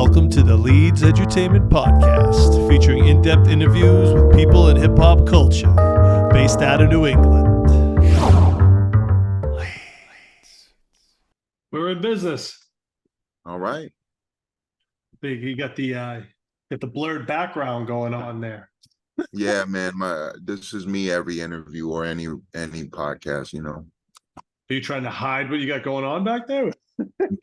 Welcome to the Leedz Edutainment Podcast, featuring in-depth interviews with people in hip-hop culture, based out of New England. Leeds. We're in business. All right. You got the blurred background going on there. Yeah, man. This is me every interview or any podcast, you know. Are you trying to hide what you got going on back there?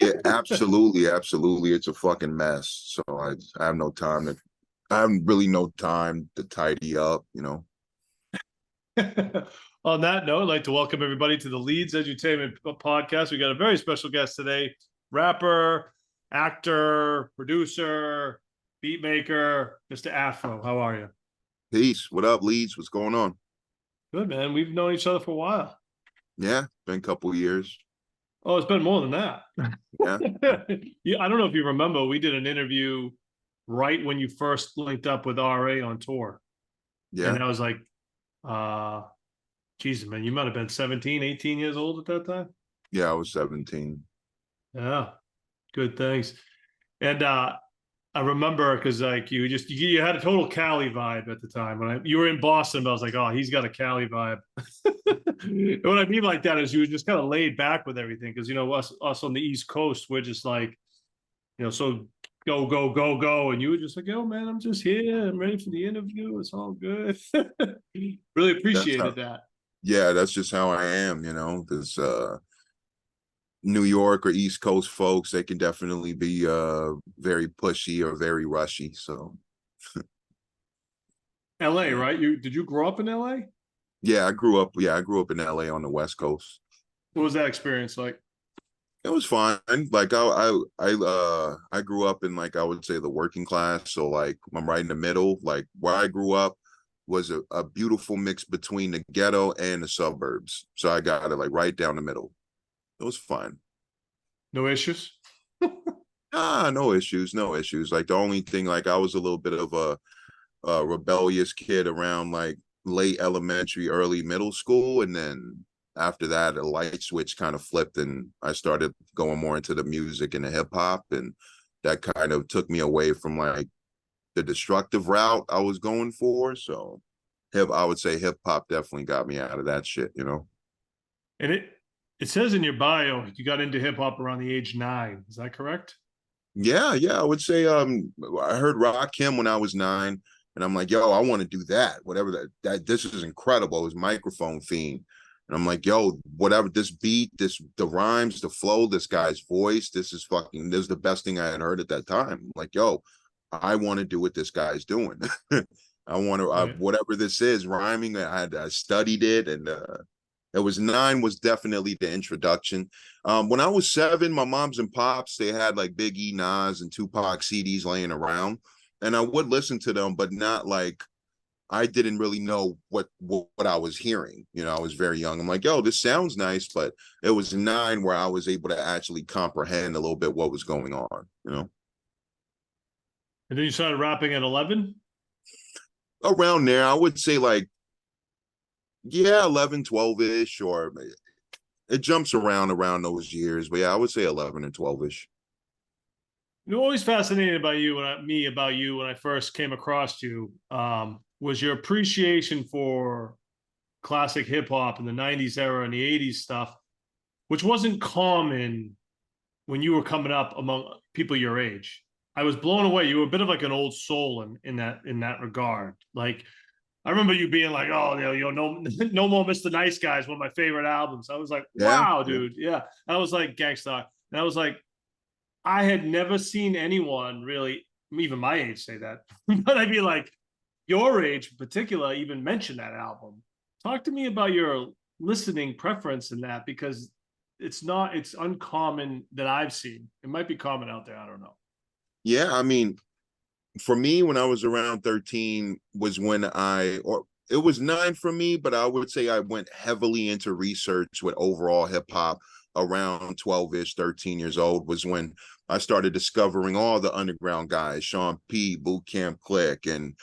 Yeah, absolutely. It's a fucking mess. So I have no time to I have really no time to tidy up, you know. On that note, I'd like to welcome everybody to the Leedz Edutainment Podcast. We got a very special guest today, rapper, actor, producer, beat maker, Mr. Afro. How are you? Peace. What up, Leeds? What's going on? Good, man. We've known each other for a while. Yeah, been a couple years. Oh, it's been more than that. Yeah. Yeah, I don't know if you remember, we did an interview right when you first linked up with RA on tour. Yeah. And I was like, Jesus, man, you might have been 17, 18 years old at that time. Yeah, I was 17. Yeah, good, thanks. And I remember because like you had a total Cali vibe at the time when you were in Boston. But I was like, oh, he's got a Cali vibe. And what I mean like that is you were just kind of laid back with everything because you know us on the East Coast, we're just like, you know, so go, and you were just like, yo, man, I'm just here. I'm ready for the interview. It's all good. Really appreciated that. Yeah, that's just how I am, you know. This New York or East Coast folks, they can definitely be very pushy or very rushy. So LA, right? Did you grow up in LA? yeah, I grew up in LA on the West Coast. What was that experience like? It was fine. Like I grew up in, like, I would say, the working class. So like I'm right in the middle. Like where I grew up was a beautiful mix between the ghetto and the suburbs. So I got it like right down the middle. It was fun. No issues? No issues. Like the only thing, like I was a little bit of a rebellious kid around like late elementary, early middle school. And then after that, a light switch kind of flipped and I started going more into the music and the hip hop. And that kind of took me away from like the destructive route I was going for. So I would say hip hop definitely got me out of that shit, you know? And it says in your bio you got into hip hop around the age 9. Is that correct? Yeah, I would say I heard Rakim when I was 9, and I'm like, yo, I want to do that. Whatever that this is incredible. It was Microphone Fiend. And I'm like, yo, whatever, this beat, the rhymes, the flow, this guy's voice, this is the best thing I had heard at that time. I'm like, yo, I want to do what this guy's doing. I want to whatever this is, rhyming. I studied it, and it was 9 was definitely the introduction. When I was 7, my moms and pops, they had like Biggie, Nas, and Tupac CDs laying around, and I would listen to them, but not like, I didn't really know what I was hearing. You know, I was very young. I'm like, yo, this sounds nice, but it was 9 where I was able to actually comprehend a little bit what was going on, you know. And then you started rapping at 11? Around there, I would say like, yeah, 11, 12-ish, or it jumps around those years. But yeah, I would say 11 and 12-ish. You're always fascinated by you when I first came across you, was your appreciation for classic hip hop in the 90s era and the 80s stuff, which wasn't common when you were coming up among people your age. I was blown away. You were a bit of like an old soul in that regard. Like I remember you being like, oh, no more Mr. Nice Guy is one of my favorite albums. I was like, wow, dude. Yeah. I was like Gangstar. And I was like, I had never seen anyone really, even my age, say that. But I'd be like, your age in particular, even mention that album. Talk to me about your listening preference in that, because it's uncommon that I've seen. It might be common out there. I don't know. Yeah, I mean, for me, when I was around 13 was when it was 9 for me, but I would say I went heavily into research with overall hip hop around 12-ish, 13 years old was when I started discovering all the underground guys, Sean P, Boot Camp Click, and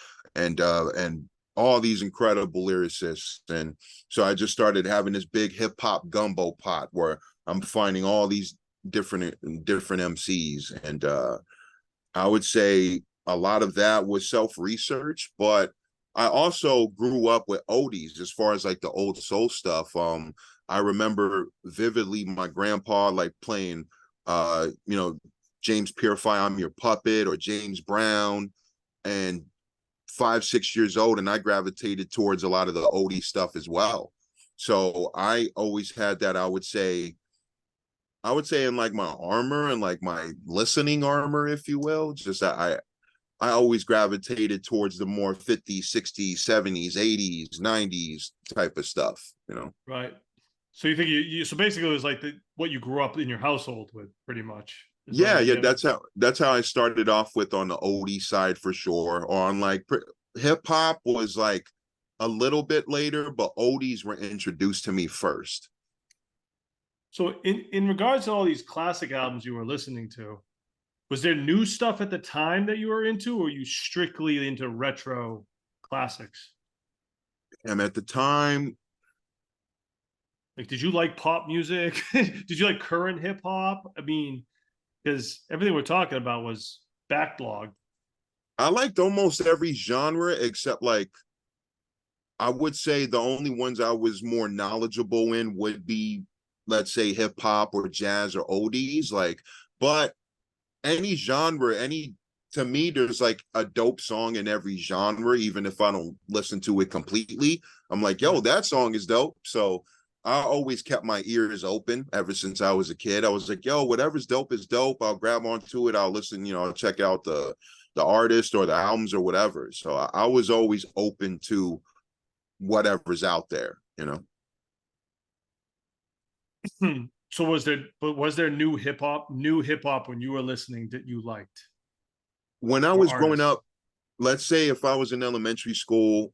all these incredible lyricists. And so I just started having this big hip hop gumbo pot where I'm finding all these different MCs, and I would say a lot of that was self-research, but I also grew up with oldies as far as like the old soul stuff. I remember vividly my grandpa like playing you know, James Purify, I'm Your Puppet, or James Brown, and 5, 6 years old, and I gravitated towards a lot of the oldie stuff as well. So I always had that, I would say in like my armor and like my listening armor, if you will. Just that I always gravitated towards the more 50s, 60s, 70s, 80s, 90s type of stuff, you know. Right. So you think so basically it was like what you grew up in your household with, pretty much, is what Yeah, I'm yeah, getting. that's how I started off with on the oldie side for sure. Or on like hip hop was like a little bit later, but oldies were introduced to me first. So in regards to all these classic albums you were listening to, was there new stuff at the time that you were into, or were you strictly into retro classics? And at the time, Like, did you like pop music? Did you like current hip hop? I mean, because everything we're talking about was backlogged. I liked almost every genre except like I would say the only ones I was more knowledgeable in would be, let's say, hip hop or jazz or oldies. Like, but any genre, to me, there's like a dope song in every genre, even if I don't listen to it completely. I'm like, yo, Right. that song is dope. So I always kept my ears open ever since I was a kid. I was like, yo, whatever's dope is dope. I'll grab onto it. I'll listen, I'll check out the artist or the albums or whatever. So I was always open to whatever's out there. So was there new hip hop when you were listening that you liked, When I or was growing artists? up, let's say if I was in elementary school,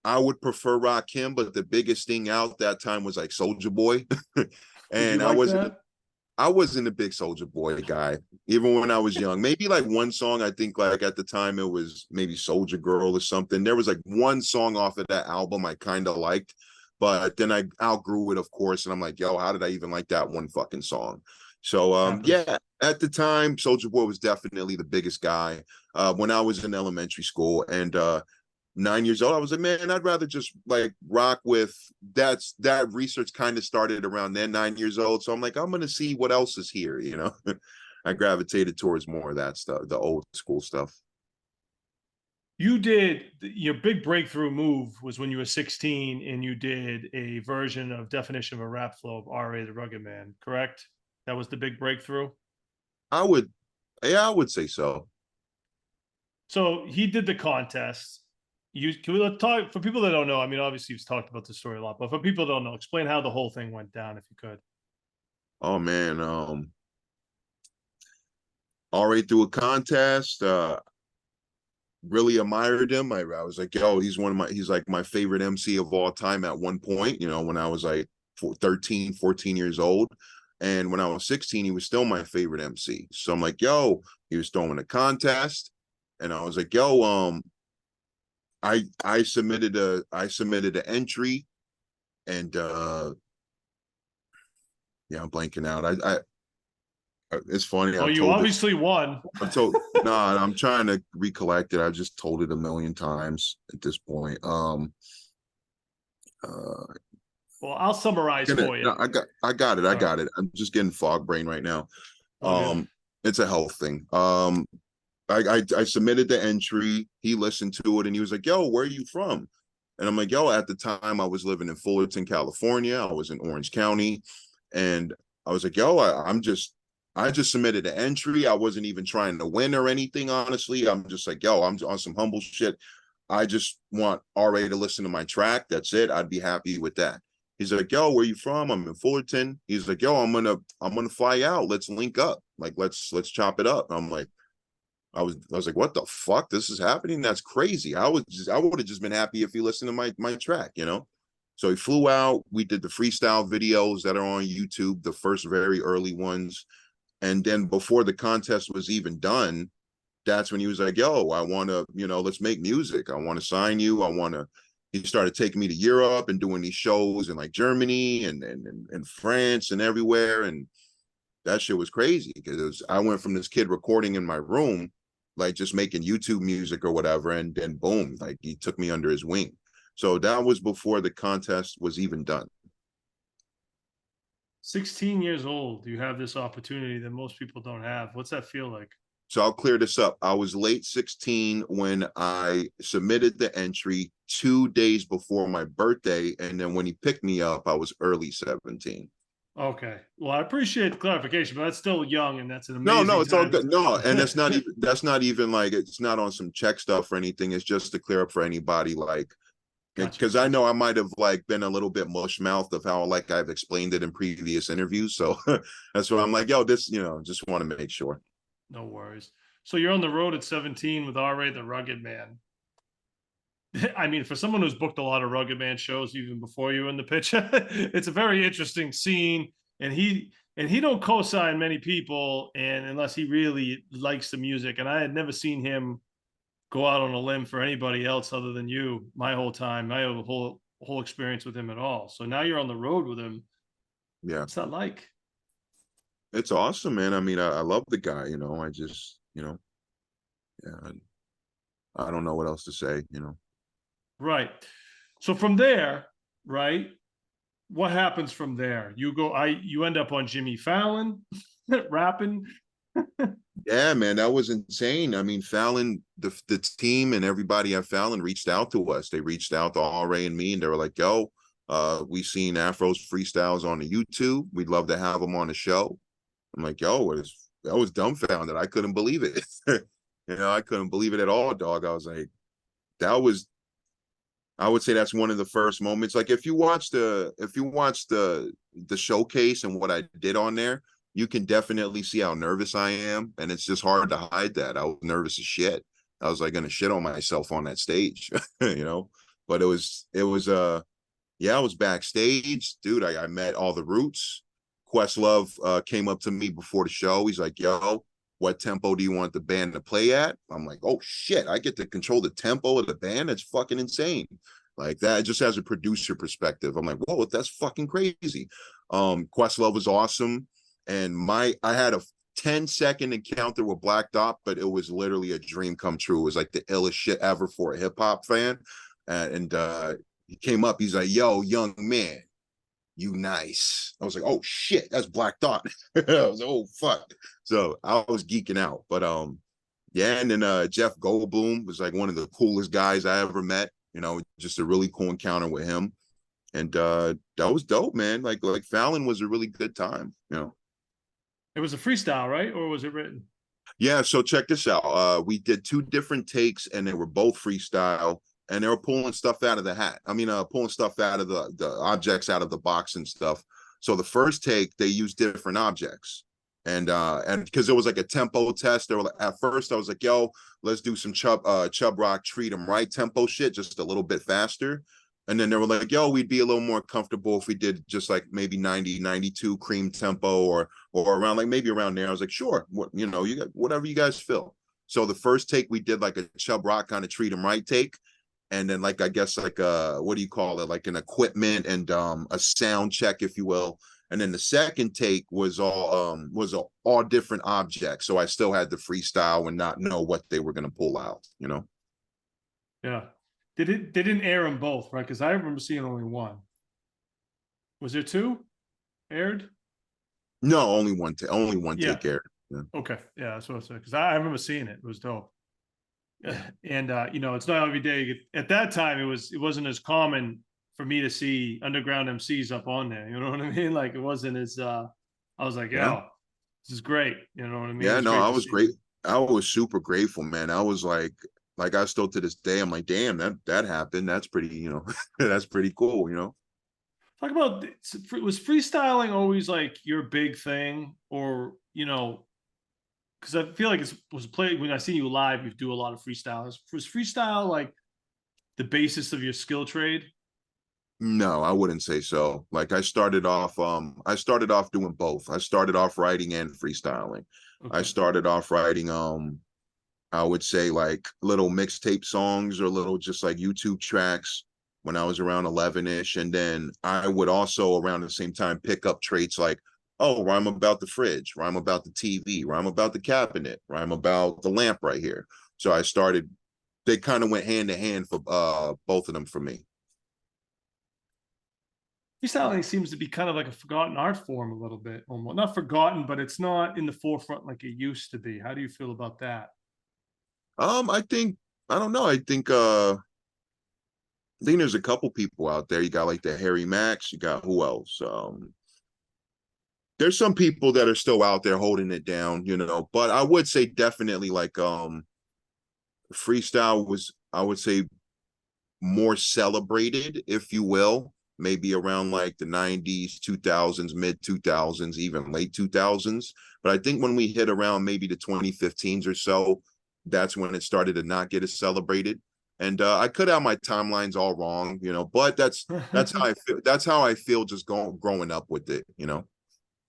I would prefer Rakim, but the biggest thing out that time was like Soldier Boy. Did you And like that? I wasn't a big Soldier Boy guy, even when I was young. Maybe like one song, I think like at the time it was maybe Soldier Girl or something. There was like one song off of that album I kind of liked, but then I outgrew it, of course, and I'm like, yo, how did I even like that one fucking song? So Happens. yeah, at the time, Soldier Boy was definitely the biggest guy when I was in elementary school. And 9 years old, I was like, man, I'd rather just like rock with that research kind of started around then, 9 years old. So I'm like, I'm gonna see what else is here. I gravitated towards more of that stuff, the old school stuff. You did your big breakthrough move was when you were 16 and you did a version of Definition of a Rap Flow of RA the Rugged Man, correct? That was the big breakthrough. I would, yeah, I would say so. So he did the contest. You can we talk for people that don't know? I mean, obviously you've talked about the story a lot, but for people that don't know, explain how the whole thing went down, if you could. Oh man, all right through a contest. Really admired him. I was like, yo, he's like my favorite MC of all time at one point, when I was like 13, 14 years old. And when I was 16, he was still my favorite MC. So I'm like, yo, he was throwing a contest. And I was like, yo, I submitted an entry, and yeah, I'm blanking out. I it's funny. Well, you obviously won. I've told nah, I'm trying to recollect it. I've just told it a million times at this point. Uh Well, I'll summarize gonna for you. no, I got it. I All right. got it. I'm just getting fog brain right now. All good. It's a health thing. I submitted the entry. He listened to it and he was like, "Yo, where are you from?" And I'm like, "Yo, at the time I was living in Fullerton, California. I was in Orange County." And I was like, "Yo, I just submitted an entry. I wasn't even trying to win or anything, honestly. I'm just like, yo, I'm on some humble shit. I just want RA to listen to my track. That's it. I'd be happy with that." He's like, "Yo, where you from?" I'm in Fullerton. He's like, "Yo, I'm gonna fly out. Let's link up. Like, let's chop it up." I'm like, I was like, "What the fuck? This is happening? That's crazy." I would have just been happy if he listened to my track. So he flew out. We did the freestyle videos that are on YouTube, the first very early ones. And then before the contest was even done, that's when he was like, "Yo, I want to, let's make music. I want to sign you. I want to." He started taking me to Europe and doing these shows in like Germany and France and everywhere. And that shit was crazy because I went from this kid recording in my room, like just making YouTube music or whatever, and then boom, like he took me under his wing. So that was before the contest was even done. 16 years old, you have this opportunity that most people don't have. What's that feel like? So I'll clear this up. I was late 16 when I submitted the entry 2 days before my birthday. And then when he picked me up, I was early 17. Okay. Well, I appreciate the clarification, but that's still young and that's an No, no, amazing it's all time. good. No, and that's not even like it's not on some check stuff or anything. It's just to clear up for anybody, like Gotcha. because I know I might have like been a little bit mush mouthed of how like I've explained it in previous interviews. So that's why I'm like, yo, this, just want to make sure. No worries. So you're on the road at 17 with R. Ray the Rugged Man. I mean, for someone who's booked a lot of Rugged Man shows even before you were in the picture, it's a very interesting scene. And he don't co-sign many people, and unless he really likes the music. And I had never seen him go out on a limb for anybody else other than you my whole time. I have a whole experience with him at all. So now you're on the road with him. Yeah, What's that like? it's awesome, man. I mean, I love the guy. I just, yeah, I don't know what else to say. Right. So from there, right? What happens from there? You end up on Jimmy Fallon rapping. Yeah, man, that was insane. I mean, Fallon, the team and everybody at Fallon reached out to us. They reached out to RA and me, and they were like, "Yo, we seen Afro's freestyles on the YouTube. We'd love to have them on the show." I'm like, "Yo, I was dumbfounded. I couldn't believe it. I couldn't believe it at all, dog. I was like, that was. I would say that's one of the first moments. Like if you watch the showcase and what I did on there, you can definitely see how nervous I am, and it's just hard to hide that. I was nervous as shit. I was like gonna shit on myself on that stage, But yeah, I was backstage, dude. I met all the Roots. Questlove came up to me before the show. He's like, "Yo, what tempo do you want the band to play at?" I'm like, "Oh shit, I get to control the tempo of the band. That's fucking insane." Like that, just as a producer perspective, I'm like, "Whoa, that's fucking crazy." Questlove was awesome, and I had a 10-second encounter with Black Dot, but it was literally a dream come true. It was like the illest shit ever for a hip hop fan, and he came up. He's like, "Yo, young man, you nice." I was like, "Oh shit, that's Black Dot." I was like, "Oh fuck." So I was geeking out. But yeah, and then Jeff Goldblum was like one of the coolest guys I ever met. Just a really cool encounter with him. And that was dope, man. Like Fallon was a really good time. It was a freestyle, right? Or was it written? Yeah, so check this out. We did 2 different takes and they were both freestyle, and they were pulling stuff out of the hat. I mean, pulling stuff out of the objects out of the box and stuff. So the first take, they used different objects. And because it was like a tempo test, they were like, at first I was like, "Yo, let's do some Chub Rock Treat 'em Right tempo shit, just a little bit faster." And then they were like, "Yo, we'd be a little more comfortable if we did just like maybe 90, 92 cream tempo or around like maybe around there." I was like, "Sure, you got whatever you guys feel." So the first take we did like a Chub Rock kind of Treat 'em Right take, and then like I guess like what do you call it, like an equipment and a sound check, if you will. And then the second take was all different objects, so I still had to freestyle and not know what they were going to pull out. Yeah. They didn't air them both, right? Because I remember seeing only one. Was there two aired? No, only one Yeah. take aired. Yeah. Okay. Yeah, that's what I said. Because I remember seeing it. It was dope. And it's not every day. At that time, it wasn't as common for me to see underground MCs up on there. You know what I mean? Like it wasn't as I was like, Yeah. "Yo, this is great." You know what I mean? It Yeah, was no, great I to was see. great. I was super grateful, man. I was like I still to this day, I'm like, damn, that happened. That's pretty, that's pretty cool. Talk about, was freestyling always like your big thing, or because I feel like it was played when I see you live, you do a lot of freestyles. Was freestyle like the basis of your skill trade? No, I wouldn't say so. Like I started off doing both. I started off writing and freestyling. I Okay. started off writing I would say like little mixtape songs or little just like YouTube tracks when I was around 11ish. And then I would also around the same time pick up traits like oh, rhyme about the fridge, rhyme about the TV, rhyme about the cabinet, rhyme about the lamp right here. So I started, they kind of went hand to hand for both of them for me. Freestyling seems to be kind of like a forgotten art form a little bit, almost not forgotten, but it's not in the forefront like it used to be. How do you feel about that? I think, I don't know. I think there's a couple people out there. You got like the Harry Max, you got who else? There's some people that are still out there holding it down, you know, but I would say definitely like freestyle was, I would say, more celebrated, if you will, maybe around like the 90s, 2000s, mid 2000s, even late 2000s. But I think when we hit around maybe the 2015s or so, that's when it started to not get as celebrated. And I could have my timelines all wrong, you know, but that's how I feel. That's how I feel just growing up with it, you know.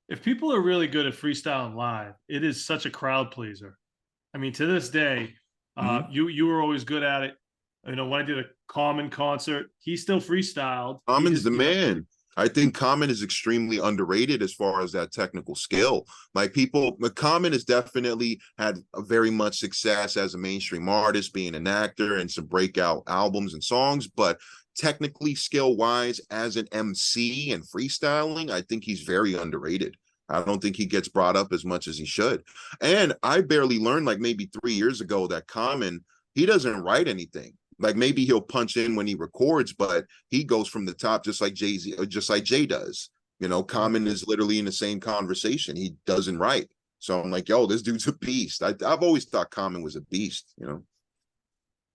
If people are really good at freestyling live, it is such a crowd pleaser. I mean, to this day, Mhm. you were always good at it. You know, when I did a Common concert, he still freestyled. He Common's just, the man. I think Common is extremely underrated as far as that technical skill. Like people, Common has definitely had a very much success as a mainstream artist, being an actor and some breakout albums and songs. But technically, skill wise, as an MC and freestyling, I think he's very underrated. I don't think he gets brought up as much as he should. And I barely learned, like maybe 3 years ago, that Common, he doesn't write anything. Like maybe he'll punch in when he records, but he goes from the top just like Jay-Z, or just like Jay does. You know, right. Common is literally in the same conversation. He doesn't write. So I'm like, yo, this dude's a beast. I've always thought Common was a beast, you know.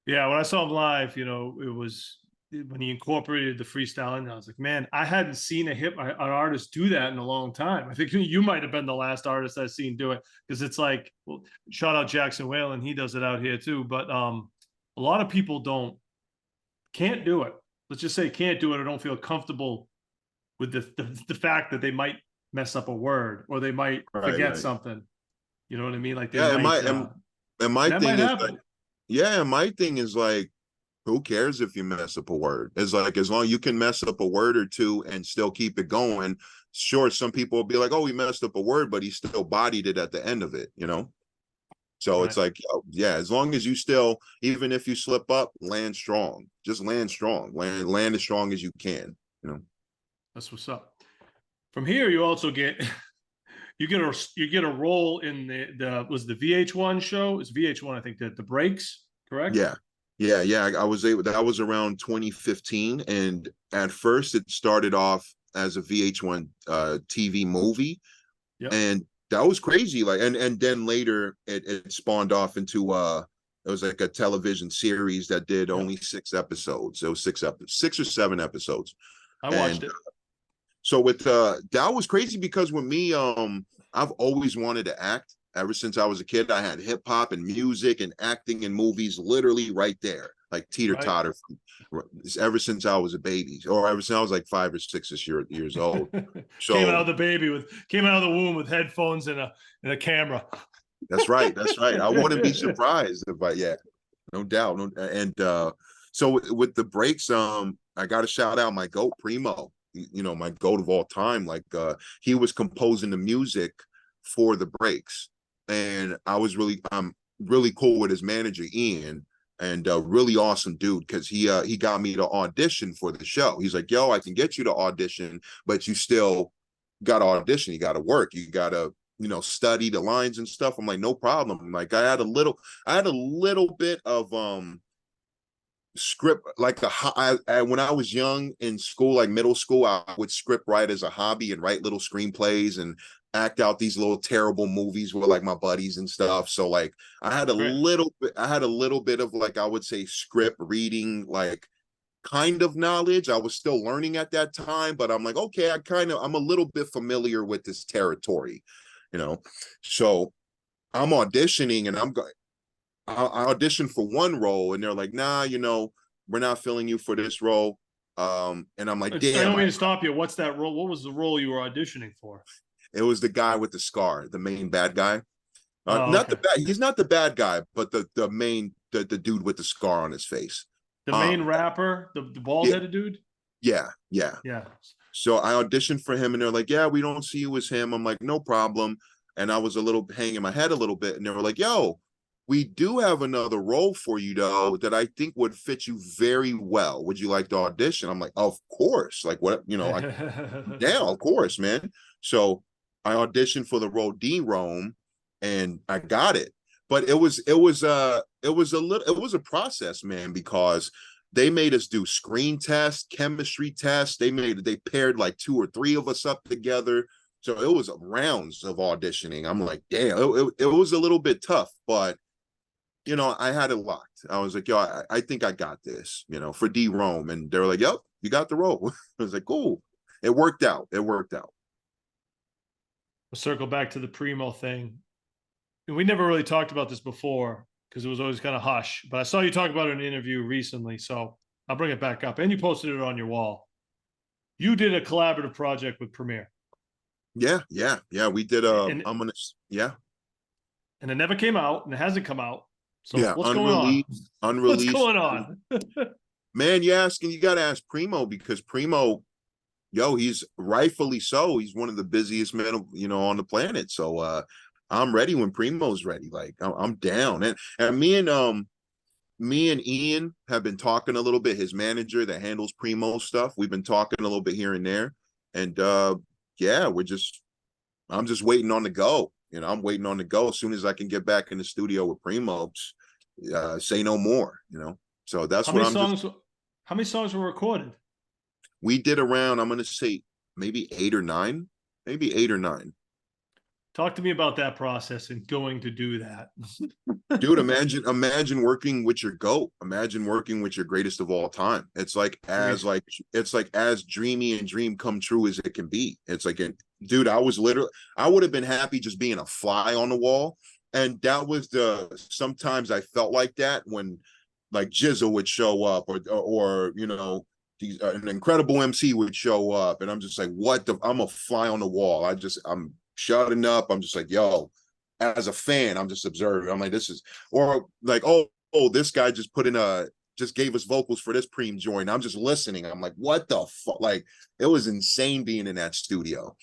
Yeah, when I saw him live, you know, it was when he incorporated the freestyling. I was like, man, I hadn't seen an artist do that in a long time. I think you might have been the last artist I've seen do it because it's like, well, shout out Jackson Whalen, he does it out here too. But a lot of people can't do it. Let's just say can't do it or don't feel comfortable with the fact that they might mess up a word or they might Right, forget right. something. You know what I mean? Like they Yeah, might, and my and that might thing is like, happen. yeah, my thing is like, who cares if you mess up a word? It's like as long as you can mess up a word or two and still keep it going. Sure, some people will be like, oh, he messed up a word, but he still bodied it at the end of it, you know? So it's Right. like, yo, yeah, as long as you still, even if you slip up, land strong. Just land strong. Land as strong as you can, you know? That's what's up. From here, you also get you get a role in the was the VH1 show. It's VH1, I think, the breaks, correct? Yeah. Yeah. I was able, that was around 2015. And at first it started off as a VH1 TV movie. Yep. And that was crazy. Like, and then later it spawned off into it was like a television series that did Yep. only 6 episodes. It was 6 or 7 episodes. I watched And it. so with that was crazy because with me, I've always wanted to act. Ever since I was a kid, I had hip hop and music and acting in movies literally right there, like teeter Right. totter. Ever since I was a baby, or ever since I was like 5 or 6 years old. Came out So of the baby with came out of the womb with headphones and a camera. that's right. That's right. I wouldn't be surprised if I, yeah, no doubt. No, and so with the breaks, I got to shout out my goat Primo. You know, my goat of all time. Like he was composing the music for the breaks, and I'm really cool with his manager Ian, and really awesome dude because he got me to audition for the show. He's like, yo, I can get you to audition, but you still got to audition. You got to work. You got to, you know, study the lines and stuff. I'm like, no problem. Like I had a little bit of script, like when I was young in school, like middle school, I would script write as a hobby and write little screenplays and act out these little terrible movies with like my buddies and stuff. So like Right. I had a little bit of, like, I would say, script reading, like, kind of knowledge. I was still learning at that time, but I'm like, okay, I'm a little bit familiar with this territory, you know. So I'm auditioning and I auditioned for one role and they're like, nah, you know, we're not filling you for this role. And I'm like, I don't damn, mean to stop you. What's that role? What was the role you were auditioning for? it was the guy with the scar, the main bad guy. Oh, Not the okay. bad, he's not the bad guy, but the main the dude with the scar on his face. The main Um, rapper, the bald yeah, headed dude. yeah, yeah. Yeah. So I auditioned for him and they're like, yeah, we don't see you as him. I'm like, no problem. And I was a little hanging my head a little bit. And they were like, yo, we do have another role for you though that I think would fit you very well. Would you like to audition? I'm like, of course. Like what, yeah, of course, man. So I auditioned for the role D Rome and I got it. But it was a process, man, because they made us do screen tests, chemistry tests. They paired like 2 or 3 of us up together. So it was rounds of auditioning. I'm like, damn, it was a little bit tough, but I had it locked. I was like, yo, I think I got this, for D Rome. And they were like, yep, you got the role. I was like, cool. It worked out. It worked out. We'll circle back to the Primo thing. And we never really talked about this before because it was always kind of hush. But I saw you talk about it in an interview recently, so I'll bring it back up. And you posted it on your wall. You did a collaborative project with Premiere. Yeah. We did yeah. And it never came out, and it hasn't come out. So yeah, what's going on? Unreleased. What's going on? Man, you got to ask Primo because Primo, yo, he's rightfully so. He's one of the busiest men, on the planet. So I'm ready when Primo's ready. Like I'm down. And me and Ian have been talking a little bit. His manager that handles Primo stuff. We've been talking a little bit here and there. And yeah, I'm just waiting on the go. I'm waiting on the go. As soon as I can get back in the studio with Primo, say no more. So that's what how many songs were recorded? We did around, I'm gonna say maybe 8 or 9. Maybe 8 or 9. Talk to me about that process and going to do that. Dude, imagine working with your GOAT. Imagine working with your greatest of all time. It's like as dreamy and dream come true as it can be. It's like, dude, I would have been happy just being a fly on the wall. And that was sometimes I felt like that when like Jizzle would show up or an incredible MC would show up. And I'm just like, I'm a fly on the wall. I'm shutting up. I'm just like, yo, as a fan, I'm just observing. I'm like, this is, or like, oh, this guy just just gave us vocals for this Preem joint. I'm just listening. I'm like, what the fuck? Like, it was insane being in that studio.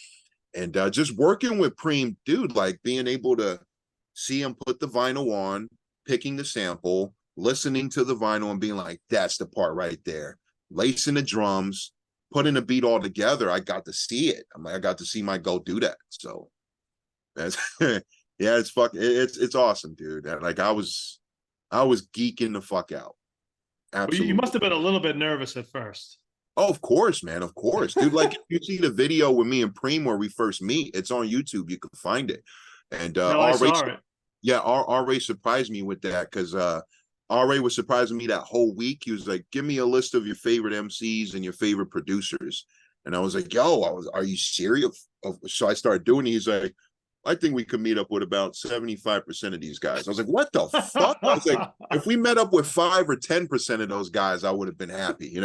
And just working with Preem, dude, like being able to see him put the vinyl on, picking the sample, listening to the vinyl and being like, that's the part right there. Lacing the drums, putting a beat all together. I got to see it. I'm like, I got to see my GOAT do that. So that's yeah, it's awesome, dude. Like I was geeking the fuck out. Absolutely. You must have been a little bit nervous at first. Oh, of course, man. Of course. Dude, like if you see the video with me and Preem where we first meet, it's on YouTube. You can find it. And I saw it. Yeah, RA surprised me with that because RA was surprising me that whole week. He was like, give me a list of your favorite MCs and your favorite producers. And I was like, yo, are you serious? So I started doing it. He's like, I think we could meet up with about 75% of these guys. I was like, what the fuck? I was like, if we met up with 5 or 10% of those guys, I would have been happy,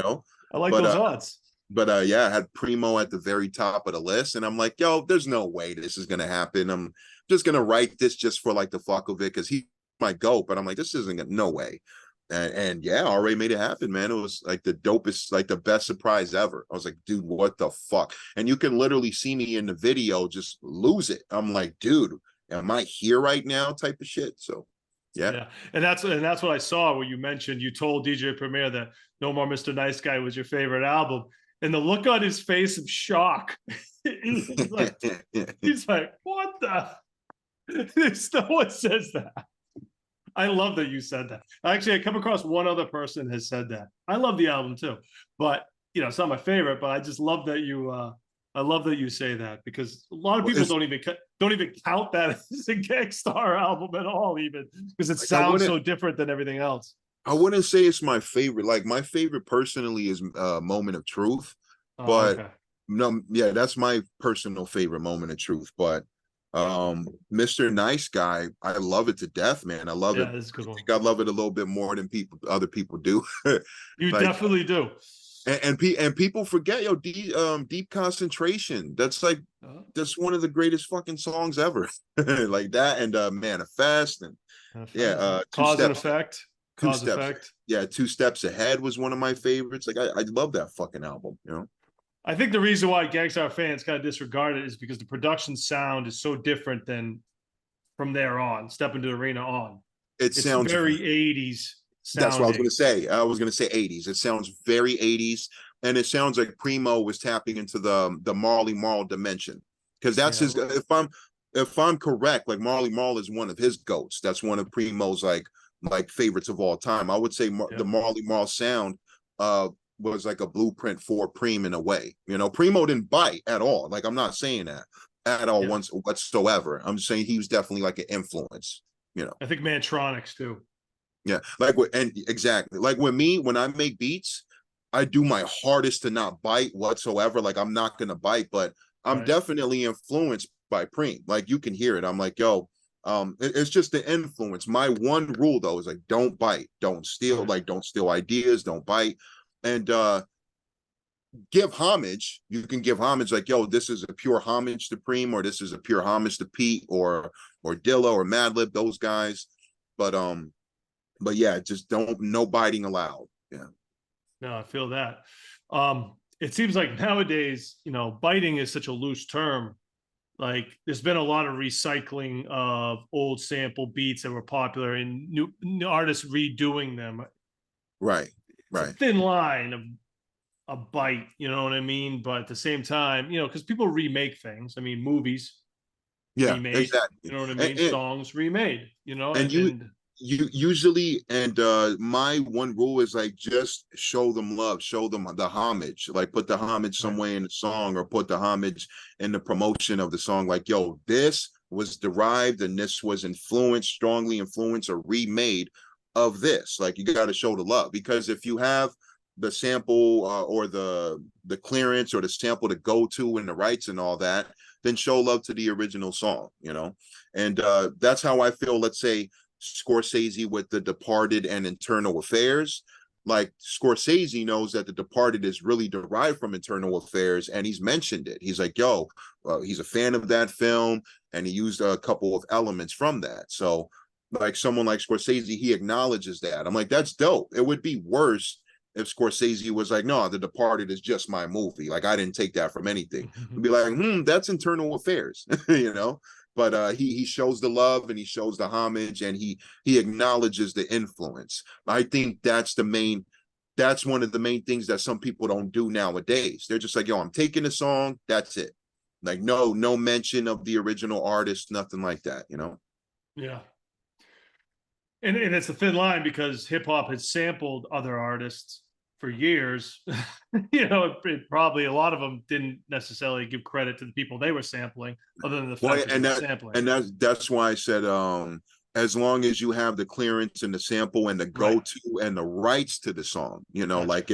I like those odds. But yeah, I had Primo at the very top of the list. And I'm like, yo, there's no way this is going to happen. I'm just going to write this just for like the fuck of it because he's my GOAT. But I'm like, this isn't no way. And yeah, RA made it happen, man. It was like the dopest, like the best surprise ever. I was like, dude, what the fuck? And you can literally see me in the video just lose it. I'm like, dude, am I here right now? Type of shit. So yeah. And that's what I saw where you mentioned you told DJ Premier that No More Mr. Nice Guy was your favorite album. And the look on his face of shock. he's like, what the? No one says that. I love that you said that. Actually, I come across one other person has said that. I love the album too, but it's not my favorite. But I just love that you. I love that you say that because a lot of people don't even count that as a Gangstar album at all, even because it sounds so different than everything else. I wouldn't say it's my favorite. Like my favorite personally is Moment of Truth, but okay. No, yeah, that's my personal favorite Moment of Truth. But Mr. Nice Guy, I love it to death, man. I love it. That's a good one. I think I love it a little bit more than other people do. You like, definitely do. And people forget, Deep Concentration. That's like that's one of the greatest fucking songs ever. Like that and Manifest and Cause and Effect. Yeah, Two Steps Ahead was one of my favorites. Like I love that fucking album, I think the reason why Gangstar fans kind of disregard it is because the production sound is so different than from there on, step into the arena on. It It's sounds very 80s That's what I was going sounding. to say. I was going to say 80s. It sounds very 80s, and it sounds like Primo was tapping into the Marley Marl dimension, because that's Yeah. his. If I'm correct, like Marley Marl is one of his goats. That's one of Primo's like favorites of all time. I would say Yeah. the Marley Marl sound was like a blueprint for Primo in a way. You know, Primo didn't bite at all. Like, I'm not saying that at all Yeah. once whatsoever. I'm saying he was definitely like an influence. You know. I think Mantronics too. Yeah, like and exactly like with me, when I make beats, I do my hardest to not bite whatsoever. Like, I'm not gonna bite, but I'm Right. definitely influenced by Preem. Like, you can hear it. I'm like, yo, it's just the influence. My one rule though is like, don't bite, don't steal, Right. like don't steal ideas, don't bite, and give homage. You can give homage like, yo, this is a pure homage to Preem, or this is a pure homage to Pete, or Dilla or Madlib, those guys. But yeah, just don't, no biting allowed. Yeah. No, I feel that. It seems like nowadays, biting is such a loose term. Like there's been a lot of recycling of old sample beats that were popular and new artists redoing them. Right. It's a Right. thin line of a bite, you know what I mean? But at the same time, because people remake things. I mean, movies Yeah, remade, exactly. you know what I And mean? and, Songs remade, and you usually, and my one rule is like, just show them love, show them the homage, like put the homage right, somewhere in the song, or put the homage in the promotion of the song, like, yo, this was derived and this was influenced, strongly influenced or remade of this. Like, you got to show the love, because if you have the sample, or the clearance or the sample to go to and the rights and all that, then show love to the original song, and that's how I feel. Let's say Scorsese with The Departed and Internal Affairs. Like, Scorsese knows that The Departed is really derived from Internal Affairs, and he's mentioned it. He's like, yo, he's a fan of that film, and he used a couple of elements from that. So, like, someone like Scorsese, he acknowledges that. I'm like, that's dope. It would be worse if Scorsese was like, no, The Departed is just my movie. Like, I didn't take that from anything. I'd be like, that's Internal Affairs, you know? But he shows the love and he shows the homage, and he acknowledges the influence. I think that's one of the main things that some people don't do nowadays. They're just like, yo, I'm taking a song, that's it. Like, no mention of the original artist, nothing like that. yeah. And it's a thin line because hip hop has sampled other artists for years. Probably a lot of them didn't necessarily give credit to the people they were sampling, other than the Well, fact that they and were that sampling. and that's why I said, as long as you have the clearance and the sample and the Right. go-to and the rights to the song, Gotcha. like,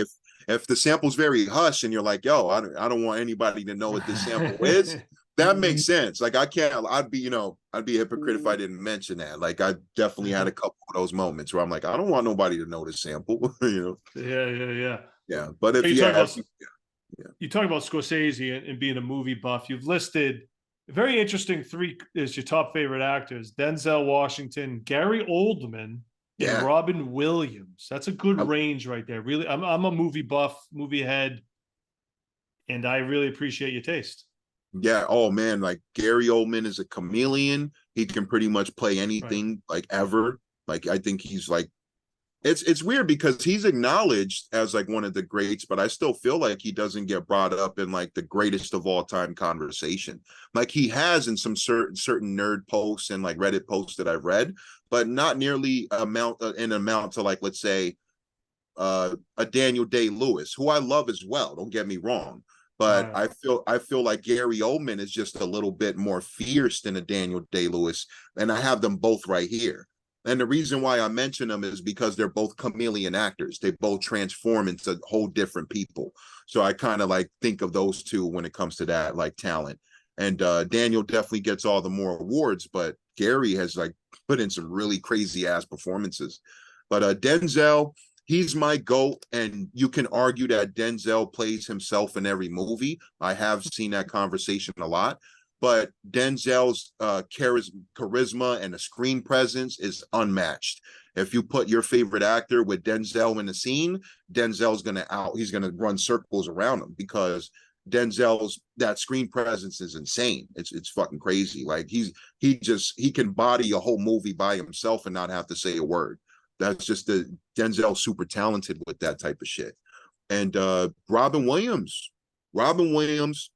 if the sample's very hush and you're like, yo, I don't want anybody to know what this sample is, that makes sense. Like, I can't, I'd be a hypocrite if I didn't mention that. Like, I definitely had a couple of those moments where I'm like, I don't want nobody to know this sample. Yeah, yeah, yeah. Yeah. But You if, talk yeah, about if, yeah. you talk about Scorsese and being a movie buff. You've listed very interesting three is your top favorite actors: Denzel Washington, Gary Oldman, and Yeah. Robin Williams. That's a good I, range right there. Really, I'm a movie buff, movie head, and I really appreciate your taste. Yeah. Oh man, like, Gary Oldman is a chameleon. He can pretty much play Right. anything, like, ever. Like, I think he's like, it's weird because he's acknowledged as like one of the greats, but I still feel like he doesn't get brought up in like the greatest of all time conversation. Like, he has in some certain nerd posts and like Reddit posts that I've read, but not nearly amount to, like, let's say, a Daniel Day-Lewis, who I love as well. Don't get me wrong, but Right. I feel like Gary Oldman is just a little bit more fierce than a Daniel Day-Lewis, and I have them both right here. And the reason why I mention them is because they're both chameleon actors. They both transform into whole different people. So I kind of like think of those two when it comes to that, like, talent. And Daniel definitely gets all the more awards, but Gary has like put in some really crazy ass performances. But Denzel, he's my GOAT, and you can argue that Denzel plays himself in every movie. I have seen that conversation a lot, but Denzel's charisma and the screen presence is unmatched. If you put your favorite actor with Denzel in the scene, he's gonna run circles around him, because Denzel's that screen presence is insane. It's fucking crazy. Like he can body a whole movie by himself and not have to say a word. That's just the Denzel super talented with that type of shit. And Robin Williams. Robin Williams,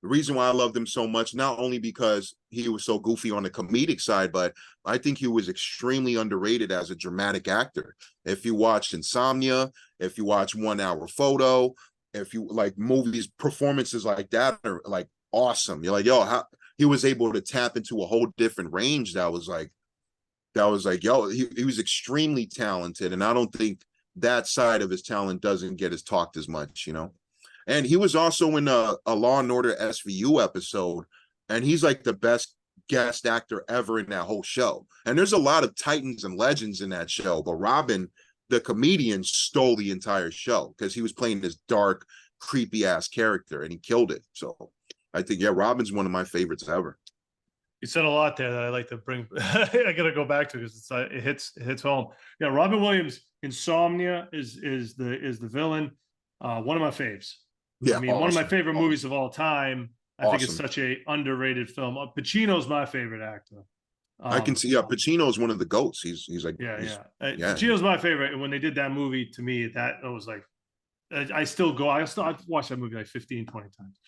the reason why I loved him so much, not only because he was so goofy on the comedic side, but I think he was extremely underrated as a dramatic actor. If you watch Insomnia, if you watch 1 Hour Photo, if you like movies, performances like that are like awesome. You're like, yo, how he was able to tap into a whole different range that was like, yo, he was extremely talented. And I don't think that side of his talent doesn't get as talked as much, you know? And he was also in a Law and Order SVU episode, and he's like the best guest actor ever in that whole show. And there's a lot of titans and legends in that show, but Robin, the comedian, stole the entire show because he was playing this dark, creepy ass character, and he killed it. So I think, yeah, Robin's one of my favorites ever. You said a lot there that I like to bring. I gotta go back to because it hits home. Yeah, Robin Williams, Insomnia is the villain. One of my faves. Yeah, I mean, one of my favorite movies of all time. I think it's Awesome. such a underrated film. Pacino's my favorite actor. I can see. Yeah, Pacino's one of the goats. He's like, Yeah. yeah. Pacino's my favorite. And when they did that movie, to me, that was like, I still go. I've watched that movie like 15, 20 times.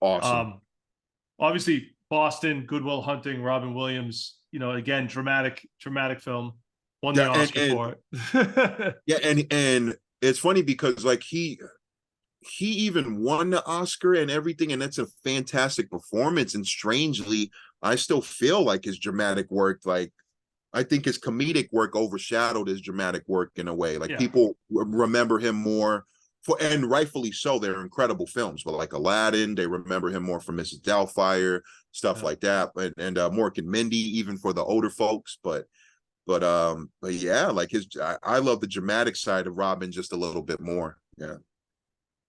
Awesome. Obviously, Boston, Good Will Hunting, Robin Williams. You know, again, dramatic film. Won the Yeah, Oscar for it. yeah, and it's funny because like he even won the Oscar and everything, and that's a fantastic performance. And strangely, I still feel like his dramatic work, like I think his comedic work overshadowed his dramatic work in a way. Like people remember him more for, and rightfully so. They're incredible films, but like Aladdin, they remember him more for Mrs. Doubtfire, stuff like that, and Mork and Mindy, even for the older folks. But yeah, like I love the dramatic side of Robin just a little bit more. Yeah.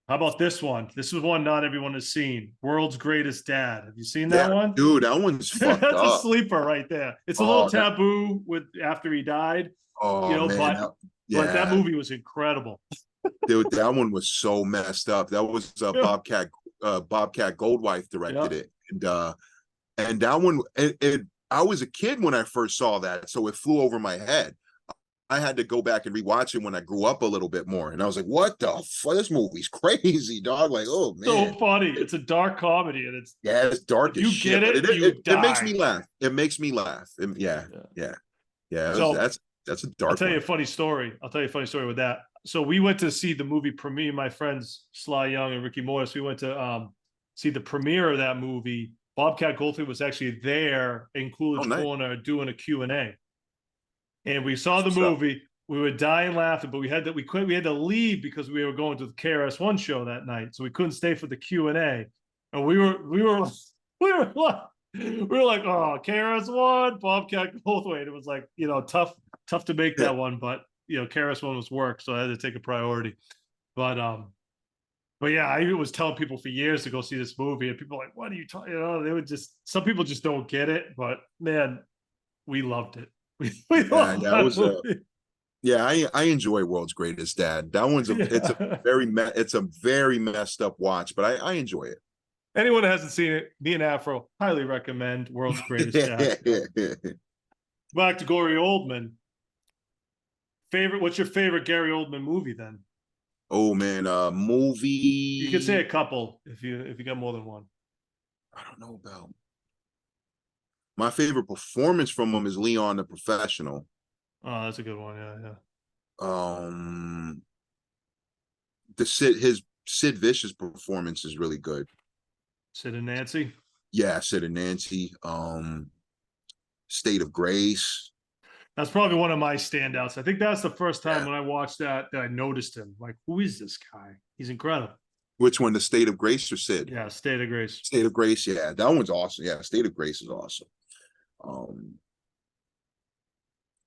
How about this one? This is one not everyone has seen. World's Greatest Dad. Have you seen that Yeah, one? dude, that one's fucked That's a up. sleeper right there. It's a little Oh, taboo with after he died, oh man, but that yeah, movie was incredible. dude, that one was so messed up. That was Bobcat Goldwife directed Yeah. it, and that one, I was a kid when I first saw that, so it flew over my head. I had to go back and rewatch it when I grew up a little bit more, and I was like, "What the fuck? This movie's crazy, dog!" Like, oh man, So funny. It's a dark comedy, and it's dark if as you shit, get but it, you it makes die. me laugh. It makes me laugh. Yeah. So That's a dark. I'll tell you a one. funny story. I'll tell you a funny story with that. So we went to see the movie premiere. My friends Sly Young and Ricky Morris. We went to see the premiere of that movie. Bobcat Goldthwait was actually there in Coolidge Nice. Corner doing a Q&A. And we saw the What's up? movie. We were dying laughing, but we had to leave because we were going to the KRS-One show that night, so we couldn't stay for the Q&A. And we were like, oh, KRS-One, Bobcat Goldthwait. It was like, you know, tough to make that one, but you know, KRS-One was work, so I had to take a priority. But yeah, I was telling people for years to go see this movie, and people were like, what are you talking? You know, they would just, some people just don't get it, but man, we loved it. We loved Yeah, it was movie. yeah, I enjoy World's Greatest Dad. That one's it's a very messed up watch, but I enjoy it. Anyone that hasn't seen it, me and Afro highly recommend World's Greatest Dad. Back to Gary Oldman. What's your favorite Gary Oldman movie then? Oh man, movie. You could say a couple if you got more than one. I don't know about. My favorite performance from him is Leon the Professional. Oh, that's a good one. Yeah. His Sid Vicious performance is really good. Sid and Nancy. Yeah, Sid and Nancy. State of Grace. That's probably one of my standouts. I think that's the first time when I watched that I noticed him. Like, who is this guy? He's incredible. Which one? The State of Grace or Sid? Yeah, State of Grace. State of Grace. Yeah, that one's awesome. Yeah, State of Grace is awesome.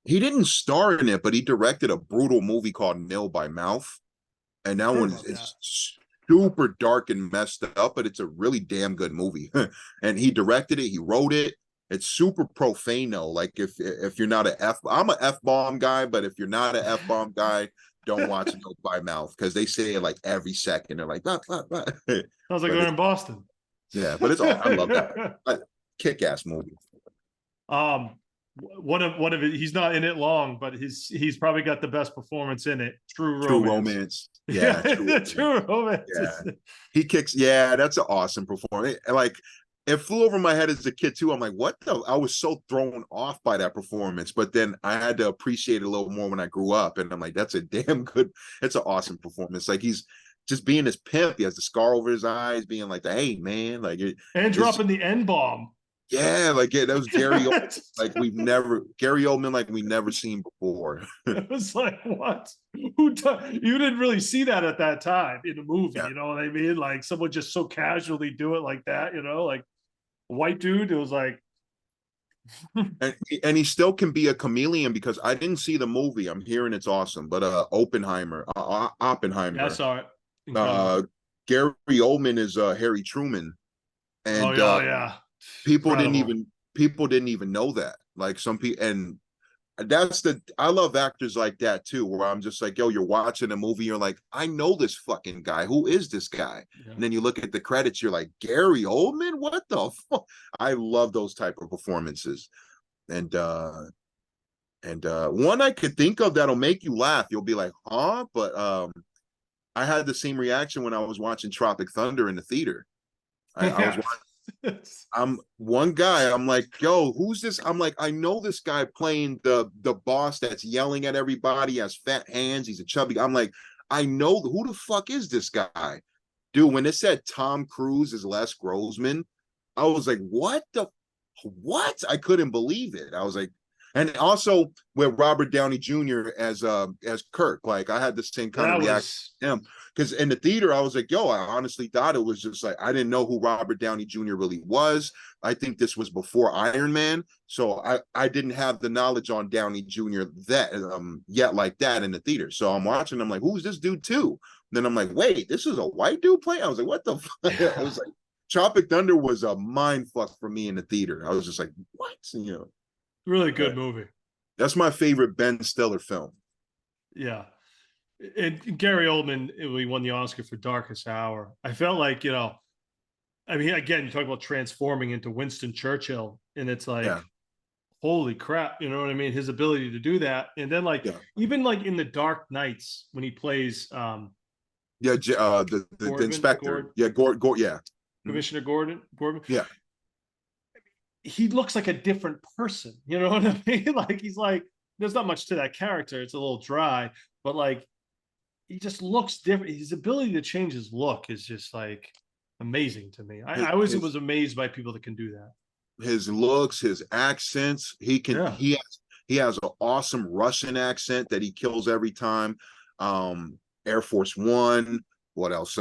He didn't star in it, but he directed a brutal movie called Nil by Mouth, and that one is super dark and messed up, but it's a really damn good movie. And he directed it. He wrote it. it's super profane though. Like if you're not I'm a F-bomb guy, but if you're not an F-bomb guy, don't watch it by mouth because they say it like every second. They're like, bah, bah, bah. Sounds like But they're it's in Boston. yeah, but it's all I love that. Kick-ass movie. One of it, he's not in it long, but he's probably got the best performance in it. True True Romance. Romance. Yeah, Yeah, True True Romance. Romance. Yeah. He kicks. Yeah, that's an awesome performance. Like it flew over my head as a kid too. I'm like, what the? I was so thrown off by that performance, but then I had to appreciate it a little more when I grew up. And I'm like, that's a damn good. It's an awesome performance. Like he's just being his pimp. He has the scar over his eyes, being like, hey man, like And dropping the N bomb. yeah, like yeah, that was Gary Oldman, like Gary Oldman like we never seen before. It was like, what? You didn't really see that at that time in the movie, Yeah. you know what I mean? Like someone just so casually do it like that, you know, like a white dude. It was like, And he still can be a chameleon because I didn't see the movie. I'm hearing it's awesome, but yeah, I Oppenheimer, saw it. Incredible. uh, Gary Oldman is Harry Truman, Oh and yeah, yeah, people didn't incredible. even people didn't even know that. Like some people, and I love actors like that too, where I'm just like, yo, you're watching a movie, you're like, I know this fucking guy. Who is this guy? Yeah. And then you look at the credits, you're like, Gary Oldman? What the fuck? I love those type of performances. And one I could think of that'll make you laugh. You'll be like, huh? But I had the same reaction when I was watching Tropic Thunder in the theater. I was Yeah. watching, I'm one guy. I'm like, yo, who's this? I'm like, I know this guy playing the boss that's yelling at everybody, has fat hands, he's a chubby. I'm like, I know who the fuck is this guy, dude? When it said Tom Cruise is Les Grossman, I was like, what? I couldn't believe it. I was like, and also with Robert Downey Jr. as Kirk, like I had the same kind of That reaction was to him because in the theater I was like, yo, I honestly thought it was just like I didn't know who Robert Downey Jr. really was. I think this was before Iron Man, so I didn't have the knowledge on Downey Jr. that yet like that in the theater. So I'm watching, I'm like, who's this dude too? And then I'm like, wait, this is a white dude playing? I was like, what the fuck? I was like, Tropic Thunder was a mind fuck for me in the theater. I was just like, what? really good Yeah. movie. That's my favorite Ben Stiller film. Yeah. And Gary Oldman, he won the Oscar for Darkest Hour. I felt like, I mean, again, you talk about transforming into Winston Churchill, and it's like, Yeah, holy crap, you know what I mean? His ability to do that. And then like yeah, even like in the Dark Knights when he plays yeah. The inspector. Gordon, Yeah, yeah. Mhm. Commissioner Gordon, Yeah, he looks like a different person. You know what I mean? Like he's like, there's not much to that character. It's a little dry, but like he just looks different. His ability to change his look is just like amazing to me. I always his was amazed by people that can do that. his looks, his accents. Yeah. He has an awesome Russian accent that he kills every time. Air Force One. What else?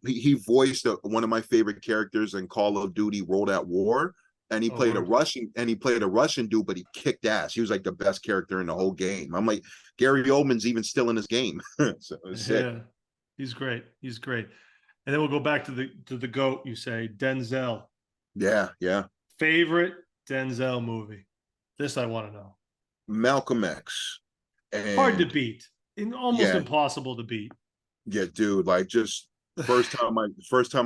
He voiced one of my favorite characters in Call of Duty World at War. And he Oh, played a word. Russian dude, but he kicked ass. He was like the best character in the whole game. I'm like, Gary Oldman's even still in this game. So it's sick. Yeah. He's great. He's great. And then we'll go back to the GOAT, you say, Denzel. Yeah, yeah. Favorite Denzel movie? This I want to know. Malcolm X. Hard to And beat. Almost yeah, impossible to beat. yeah, dude. Like just first time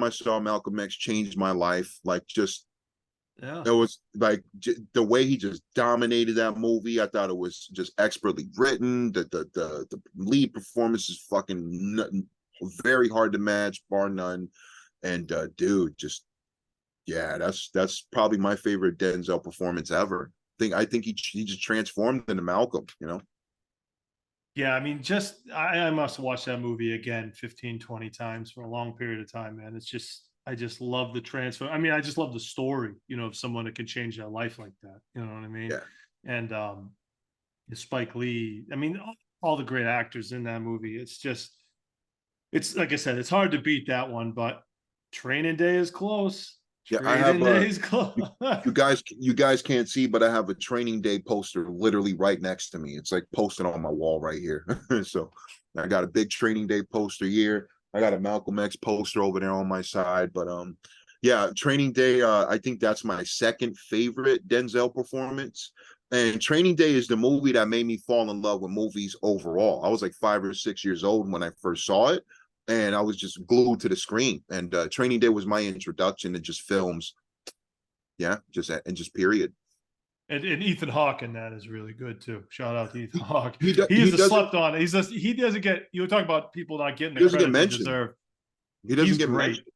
I saw Malcolm X changed my life. Like just Yeah. it was like the way he just dominated that movie. I thought it was just expertly written. The lead performance is fucking very hard to match, bar none. And dude, just yeah, that's probably my favorite Denzel performance ever. I think he just transformed into Malcolm. Yeah, I mean, just I must watch that movie again 15, 20 times for a long period of time, man. It's just I just love the transfer. I mean, I just love the story, of someone that can change their life like that. You know what I mean? Yeah, And Spike Lee. I mean, all the great actors in that movie. It's like I said, it's hard to beat that one, but Training Day is close. yeah. I have Training Day is close. you guys can't see, but I have a Training Day poster literally right next to me. It's like posted on my wall right here. So I got a big Training Day poster here. I got a Malcolm X poster over there on my side. But Yeah, Training Day, I think that's my second favorite Denzel performance. And Training Day is the movie that made me fall in love with movies overall. I was like 5 or 6 years old when I first saw it, and I was just glued to the screen. And Training Day was my introduction to just films. Yeah, just period. And Ethan Hawke in that is really good too. Shout out to Ethan Hawke. He He is a doesn't slept on. He doesn't get. You were talking about people not getting he the doesn't get credit they mentioned. deserve. He doesn't He's get great, mentioned.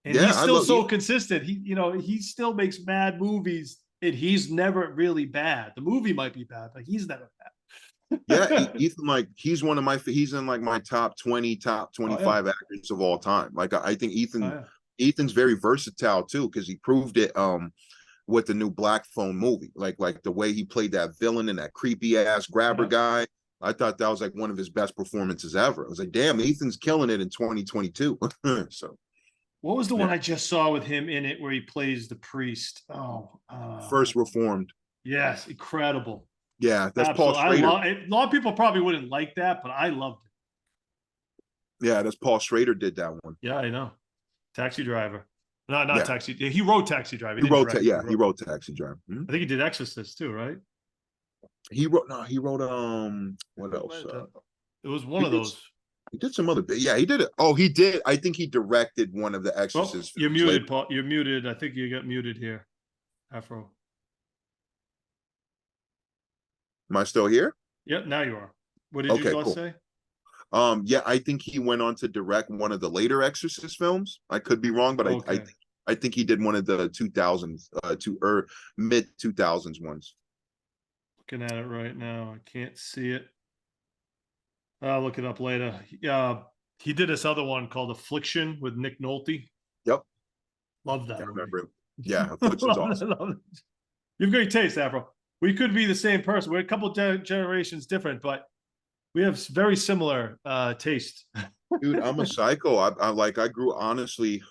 and Yeah, he's I still love so consistent. He still makes mad movies, and he's never really bad. The movie might be bad, but he's never yeah, bad. Ethan, like he's in like my top 20, top Oh yeah, 25 actors of all time. Like I think oh yeah. Ethan's very versatile too, because he proved it with the new Black Phone movie. Like the way he played that villain and that creepy ass grabber Yeah. guy. I thought that was like one of his best performances ever. I was like, damn, Ethan's killing it in 2022. So What was the one yeah, I just saw with him in it where he plays the priest? Oh, first reformed. yes, incredible. Yeah, that's Paul Absolutely. I Schrader. love it. A lot of people probably wouldn't like that, but I loved it. Yeah, that's Paul Schrader did that one. Yeah, I know. Taxi Driver. No, not Yeah, Taxi. He wrote Taxi Driver. He didn't direct it. he wrote Taxi Driver. I think he did Exorcist too, right? He wrote what He else? might have done. It was one He of did those. he did some other yeah, he did it. Oh, he did. I think he directed one of the Well, Exorcist you're films later. muted, Paul. You're muted. I think you got muted here, Afro. Am I still here? Yep, now you are. What did you Okay, just cool. say? Yeah, I think he went on to direct one of the later Exorcist films. I could be wrong, but Okay. I think he did one of the 2000s mid 2000s ones. Looking at it right now. I can't see it. I'll look it up later. He did this other one called Affliction with Nick Nolte. Yep. Love I that movie. remember. Yeah, Affliction's awesome. Love it. You have great taste, Afro. We could be the same person. We're a couple generations different, but we have very similar taste. Dude, I'm a psycho. I grew honestly.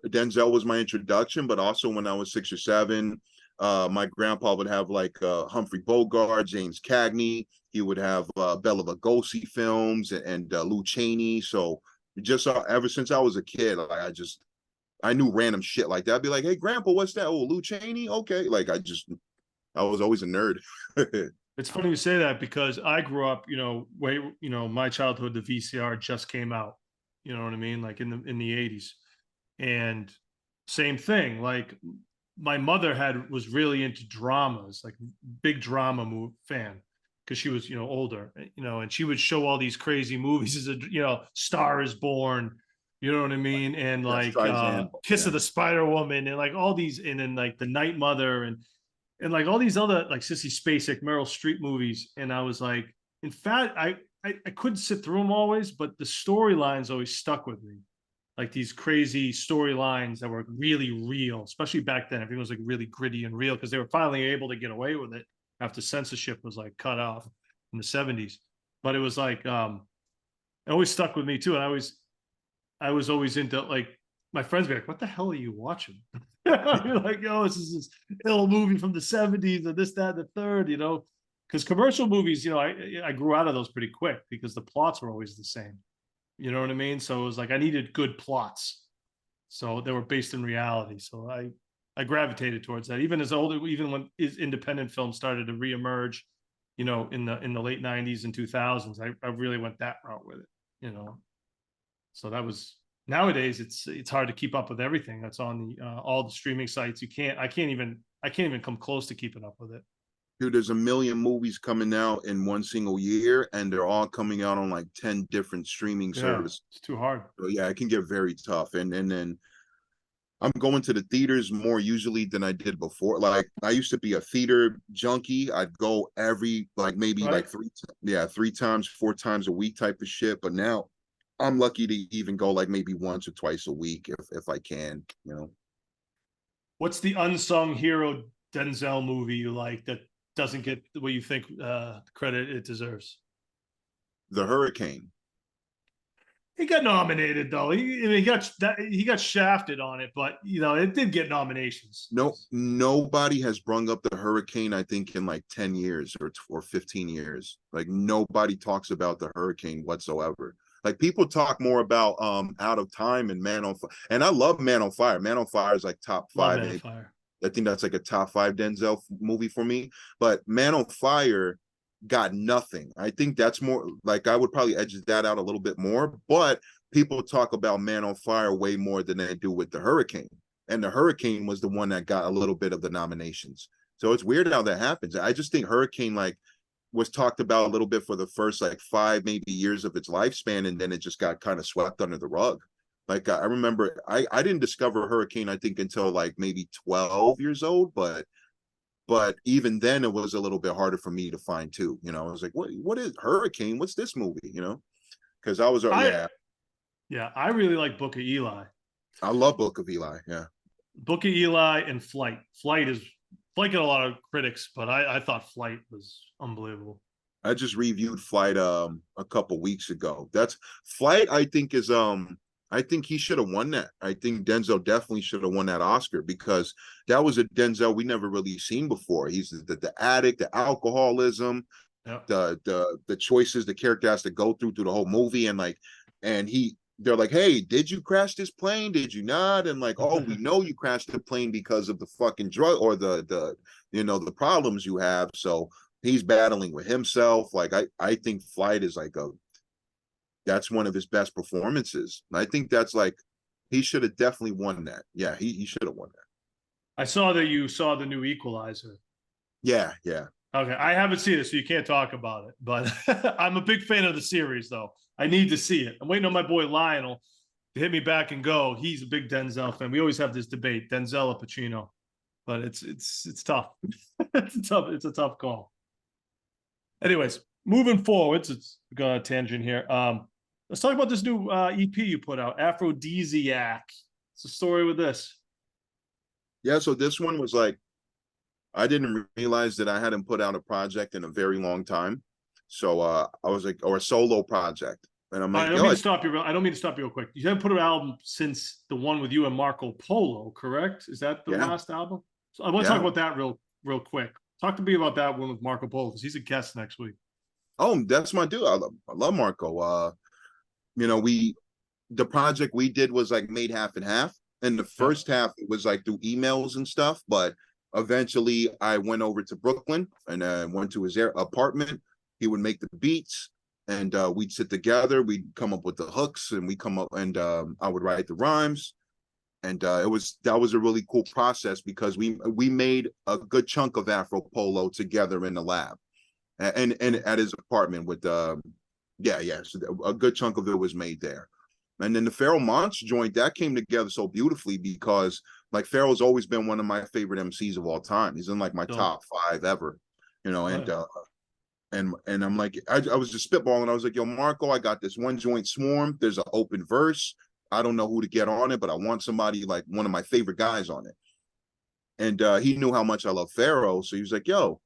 Denzel was my introduction, but also when I was 6 or 7, my grandpa would have like Humphrey Bogart, James Cagney. He would have Bela Lugosi films and Lou Chaney. So just ever since I was a kid, like I knew random shit like that. I'd be like, "Hey, Grandpa, what's that? Oh, Lou Chaney? Okay." Like I was always a nerd. It's funny you say that because I grew up, my childhood, the VCR just came out. You know what I mean? Like in the 80s. And same thing, like my mother was really into dramas, like big drama fan, because she was older, and she would show all these crazy movies as Star is Born, you know what I mean, and Yeah, like Streisand. Kiss Yeah. of the Spider Woman, and like all these, and then like The Night Mother, and like all these other like Sissy Spacek, Meryl Streep movies, and I was like, in fact, I couldn't sit through them always, but the storylines always stuck with me, like these crazy storylines that were really real, especially back then. Everything was like really gritty and real because they were finally able to get away with it after censorship was like cut off in the 70s. But it was like it always stuck with me too. And I was always into, like, my friends be like, "What the hell are you watching?" You're like, "Oh, this is this ill movie from the 70s and this, that, and the third," because commercial movies, I grew out of those pretty quick because the plots were always the same. You know what I mean? So it was like I needed good plots. So they were based in reality. So I gravitated towards that. Even when independent films started to reemerge, in the late 90s and 2000s, I really went that route with it. So that was, nowadays it's hard to keep up with everything that's on the all the streaming sites. I can't even come close to keeping up with it. Dude, there's a million movies coming out in one single year, and they're all coming out on like 10 different streaming Yeah, services. it's too hard. So yeah, it can get very tough. And then I'm going to the theaters more usually than I did before. Like I used to be a theater junkie. I'd go every like maybe Right. like 3 times, 4 times a week type of shit. But now I'm lucky to even go like maybe once or twice a week if I can. What's the unsung hero Denzel movie you like that doesn't get what you think credit it deserves? The Hurricane. He got nominated though. He got shafted on it, but it did get nominations. No, nobody has brung up the Hurricane, I think, in like 10 years or 15 years. Like nobody talks about the Hurricane whatsoever. Like people talk more about Out of Time and Man on Fire, and I love Man on Fire. Man on Fire is like top Love five. Man of Fire. I think that's like a top five Denzel movie for me. But Man on Fire got nothing. I think that's more like I would probably edge that out a little bit more. But people talk about Man on Fire way more than they do with The Hurricane. And The Hurricane was the one that got a little bit of the nominations. So it's weird how that happens. I just think Hurricane like was talked about a little bit for the first like 5 maybe years of its lifespan, and then it just got kind of swept under the rug. Like I remember I didn't discover Hurricane I think until like maybe 12 years old, but even then it was a little bit harder for me to find too. You know, I was like, what is Hurricane? What's this movie? You know, because I was Yeah, I really like Book of Eli. I love Book of Eli. Yeah. Book of Eli and Flight. Flight got a lot of critics, but I thought Flight was unbelievable. I just reviewed Flight a couple weeks ago. That's Flight, I think is I think he should have won that. I think Denzel definitely should have won that Oscar because that was a Denzel we never really seen before. He's the addict, the alcoholism, Yep. the choices the character has to go through the whole movie, and like, and they're like, hey, did you crash this plane? Did you not? And like, oh, we know you crashed the plane because of the fucking drug or the the problems you have. So he's battling with himself. Like I think Flight is like that's one of his best performances. And I think that's like he should have definitely won that. Yeah, he should have won that. I saw that you saw the new Equalizer. Yeah, yeah. Okay, I haven't seen it, so you can't talk about it. But I'm a big fan of the series, though. I need to see it. I'm waiting on my boy Lionel to hit me back and go. He's a big Denzel fan. We always have this debate, Denzel or Pacino, but it's tough. It's a tough call. Anyways, moving forwards, it's going on a tangent here. Let's talk about this new EP you put out, Aphrodisiac. It's a story with this. Yeah, so this one was like I didn't realize that I hadn't put out a project in a very long time. So I was like, or a solo project. And I'm like, I don't mean to stop you. I don't mean to stop you real quick. You haven't put an album since the one with you and Marco Polo, correct? Is that the last album? So I want to talk about that real quick. Talk to me about that one with Marco Polo because he's a guest next week. Oh, that's my dude. I love Marco. The project we did was like made half and half. And the first half it was like through emails and stuff, but eventually I went over to Brooklyn and went to his apartment. He would make the beats and we'd sit together. We'd come up with the hooks and we come up and I would write the rhymes. And that was a really cool process because we made a good chunk of Afro Polo together in the lab and at his apartment with so a good chunk of it was made there. And then the Pharoah Monch joint that came together so beautifully because like Pharoah's always been one of my favorite MCs of all time. He's in like my top 5 ever, and I'm like, I was just spitballing. I was like, yo, Marco, I got this one joint Swarm. There's an open verse. I don't know who to get on it, but I want somebody like one of my favorite guys on it. And he knew how much I love Pharoah, so he was like, yo,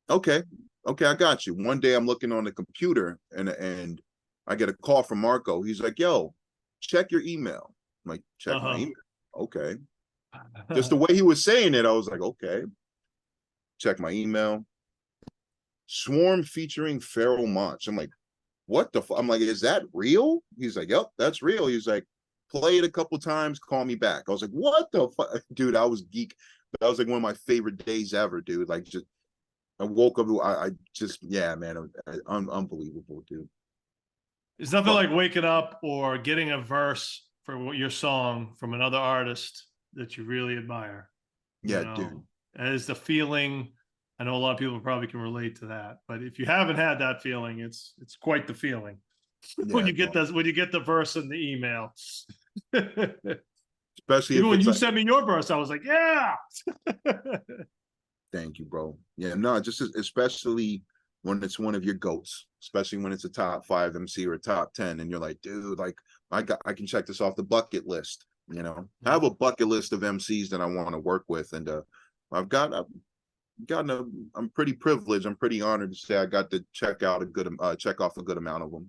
okay, I got you. One day I'm looking on the computer and I get a call from Marco. He's like, yo, check your email. I'm like, check my email. Okay. Just the way he was saying it, I was like, okay. Check my email. Swarm featuring Pharoah Monch. I'm like, what the fuck? I'm like, is that real? He's like, yep, that's real. He's like, play it a couple times, call me back. I was like, what the fuck? Dude, I was geek. That was like one of my favorite days ever, dude. Like, just, I woke up, I just, yeah, man, unbelievable, dude. It's nothing like waking up or getting a verse for your song from another artist that you really admire. Yeah, dude. And it's the feeling. I know a lot of people probably can relate to that, but if you haven't had that feeling, it's quite the feeling when you get the verse in the email. Especially even when you sent me your verse, I was like, yeah. Thank you, bro. Yeah, no, just especially when it's one of your goats, especially when it's a top 5 MC or a top 10, and you're like, dude, like I can check this off the bucket list. You know, I have a bucket list of MCs that I want to work with, and I'm pretty privileged. I'm pretty honored to say I got to check off a good amount of them.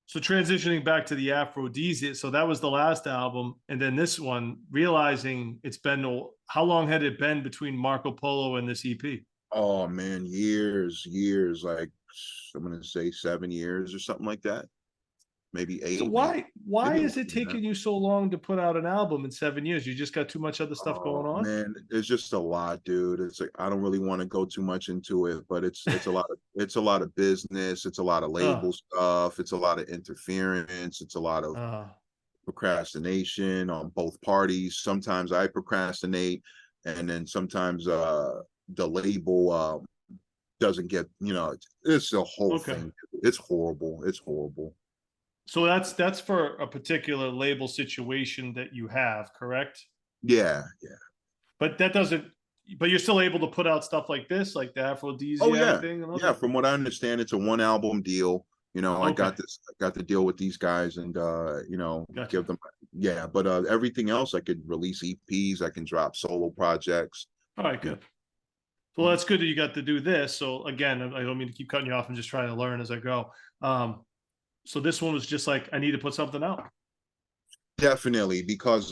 So transitioning back to the Aphrodisiac, so that was the last album, and then this one. Realizing it's been how long had it been between Marco Polo and this EP? Oh man, years, like I'm gonna say 7 years or something like that. Maybe So 8, why maybe is longer it than that. taking you so long to put out an album in 7 years? You just got too much other stuff Oh going on? man, it's just a lot, dude. It's like I don't really want to go too much into it, but it's a lot of business, it's a lot of Uh, label stuff, it's a lot of interference, it's a lot of uh, procrastination on both parties. Sometimes I procrastinate, and then sometimes the label doesn't get, it's the whole okay. thing. It's horrible. It's horrible. So that's for a particular label situation that you have, correct? Yeah, yeah. But that doesn't. But you're still able to put out stuff like this, like the Oh aphrodisiac yeah. thing and all Yeah, that. from what I understand, it's a one album deal. I Okay, got the deal with these guys and give gotcha. them, yeah, but everything else I could release EPs, I can drop solo projects. All right, You good. Well, that's good that you got to do this. So again, I don't mean to keep cutting you off. I'm just trying to learn as I go. So this one was just like I need to put something out. Definitely, because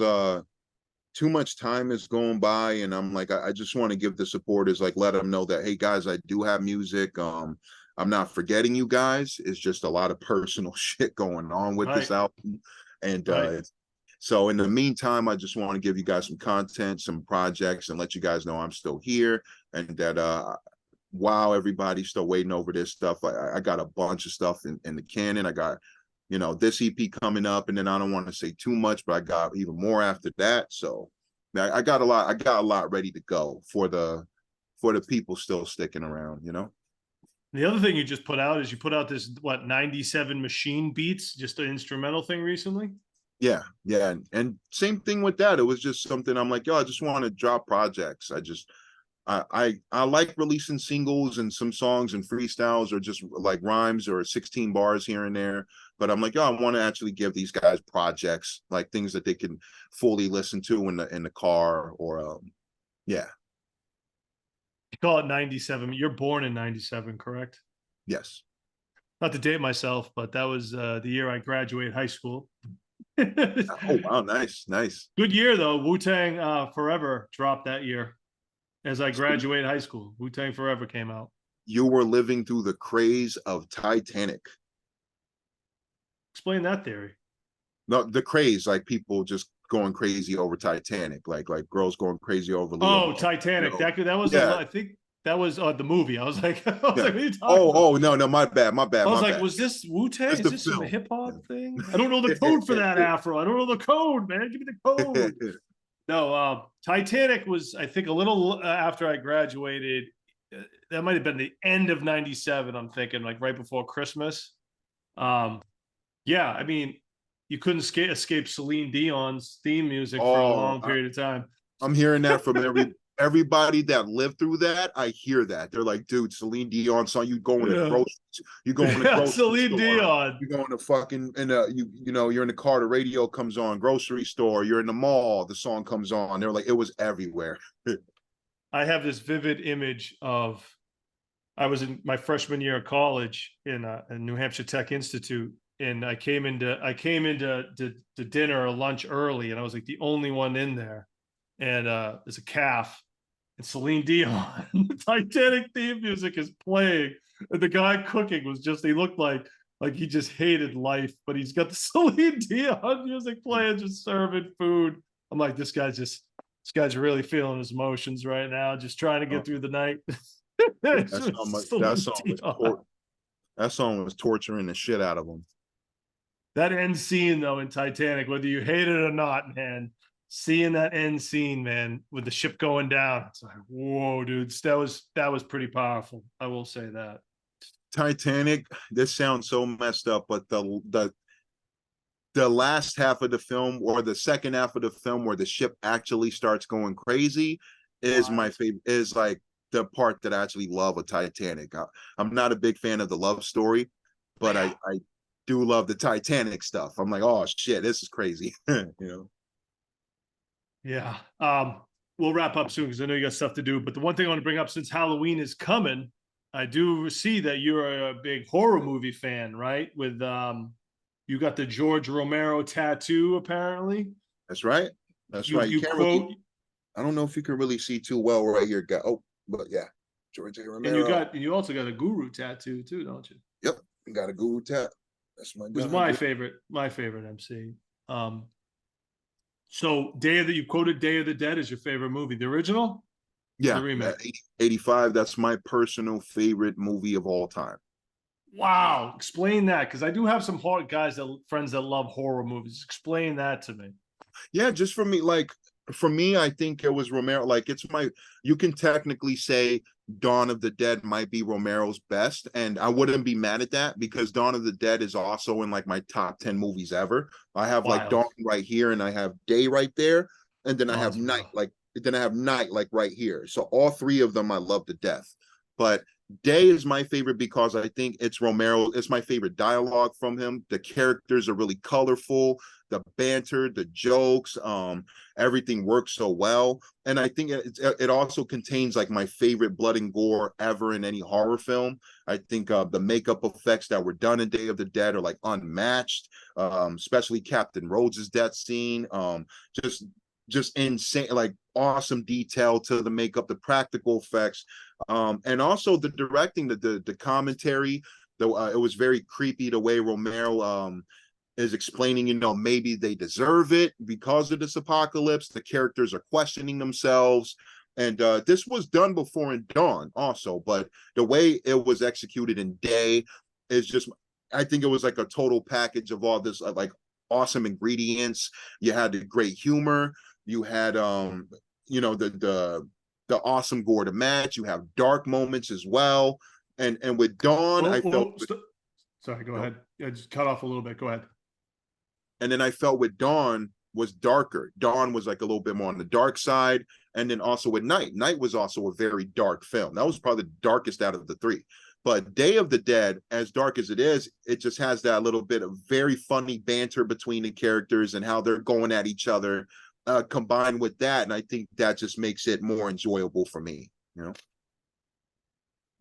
too much time is going by, and I'm like, I just want to give the supporters, like, let them know that, hey guys, I do have music. I'm not forgetting you guys. It's just a lot of personal shit going on with this Right, album, and right. so in the meantime, I just want to give you guys some content, some projects, and let you guys know I'm still here, and that while everybody's still waiting over this stuff, I got a bunch of stuff in the cannon. I got this EP coming up, and then I don't want to say too much, but I got even more after that. So I got a lot. I got a lot ready to go for the people still sticking around. The other thing you just put out is you put out this what 97 machine beats, just an instrumental thing recently. Yeah, yeah, and same thing with that. It was just something I'm like, yo, I just want to drop projects. I like releasing singles and some songs and freestyles or just like rhymes or 16 bars here and there. But I'm like, yo, I want to actually give these guys projects, like things that they can fully listen to in the car or yeah, You call it 97. You're born in 97, correct? yes. Not to date myself, but that was the year I graduated high school. Good Oh wow, nice, nice. year though. Wu Tang Forever dropped that year as I So graduated high school. Wu Tang Forever came out. you were living through the craze of Titanic. Explain that theory. No, the craze, like people just going crazy over Titanic, like girls going crazy over Oh, Leonardo. Titanic. That was Yeah, I think that was the movie. I was like, yeah. what are you talking Oh, about? oh, no, no, my bad, my bad, I was my like, bad. was this Wu Tang? It's Is the this some film. hip hop thing? I don't know the code for that Afro. I don't know the code, man. Give me the code. No, Titanic was, I think, a little after I graduated. That might have been the end of '97. I'm thinking, like right before Christmas. Um, yeah, I mean, you couldn't escape Celine Dion's theme music for a Oh, long period of time. I'm hearing that from everybody that lived through that. I hear that. They're like, dude, Celine Dion song, Yeah, you go in the yeah, grocery Celine store, Dion. you go in the fucking you're in the car, the radio comes on, grocery store, you're in the mall, the song comes on. They're like, it was everywhere. I have this vivid image of I was in my freshman year of college in New Hampshire Tech Institute, and I came into the dinner or lunch early, and I was like the only one in there, and there's a calf, and Celine Dion, the Titanic theme music is playing, and the guy cooking was just—he looked like he just hated life, but he's got the Celine Dion music playing, just serving food. I'm like, this guy's really feeling his emotions right now, just trying to Oh, get through the night. yeah, It's Celine Dion. that song was torturing the shit out of them. That end scene though in Titanic, whether you hate it or not, man, seeing that end scene, man, with the ship going down, it's like, whoa, dude, that was pretty powerful. I will say that. Titanic, this sounds so messed up, but the last half of the film or the second half of the film where the ship actually starts going crazy is my Wild. favorite, is like the part that I actually love of Titanic. I'm not a big fan of the love story, but I do love the Titanic stuff. I'm like, oh shit, this is crazy. Yeah. We'll wrap up soon because I know you got stuff to do. But the one thing I want to bring up, since Halloween is coming, I do see that you're a big horror movie fan, right? With you got the George Romero tattoo, apparently. That's right. That's You right. You you can't really, quote I don't know if you can really see too well right here, guy. Oh, but yeah. George A. And Romero. you also got a guru tattoo too, don't you? Yep, got a Guru tat. That's my Was guy. my favorite MC. So you quoted Day of the Dead is your favorite movie, the original, or the Yeah, remake? 85. That's my personal favorite movie of all time. Wow, explain that because I do have some friends that love horror movies. Explain that to me. Yeah, just for me, like for me, I think it was Romero. Like it's my, you can technically say Dawn of the Dead might be Romero's best, and I wouldn't be mad at that because Dawn of the Dead is also in like my top 10 movies ever. I have like Wild. Dawn right here, and I have Day right there, and then I have Dawn's Night, real. like then I have Night like right here. So all three of them I love to death. But Day is my favorite because I think it's Romero. It's my favorite dialogue from him. The characters are really colorful. The banter, the jokes, everything works so well. And I think it also contains like my favorite blood and gore ever in any horror film. I think the makeup effects that were done in Day of the Dead are like unmatched, especially Captain Rhodes' death scene. Just insane, like awesome detail to the makeup, the practical effects, and also the directing, the commentary. It was very creepy the way Romero is explaining, maybe they deserve it because of this apocalypse. The characters are questioning themselves. And this was done before in Dawn also, but the way it was executed in Day is just, I think it was like a total package of all this like awesome ingredients. You had the great humor, you had the awesome gore to match, you have dark moments as well. And with Dawn, I felt Sorry, go ahead. Yeah, just cut off a little bit. Go ahead. and then I felt with Dawn was darker. Dawn was like a little bit more on the dark side. And then also with Night. Night was also a very dark film. That was probably the darkest out of the three. But Day of the Dead, as dark as it is, it just has that little bit of very funny banter between the characters and how they're going at each other, combined with that. And I think that just makes it more enjoyable for me, you know?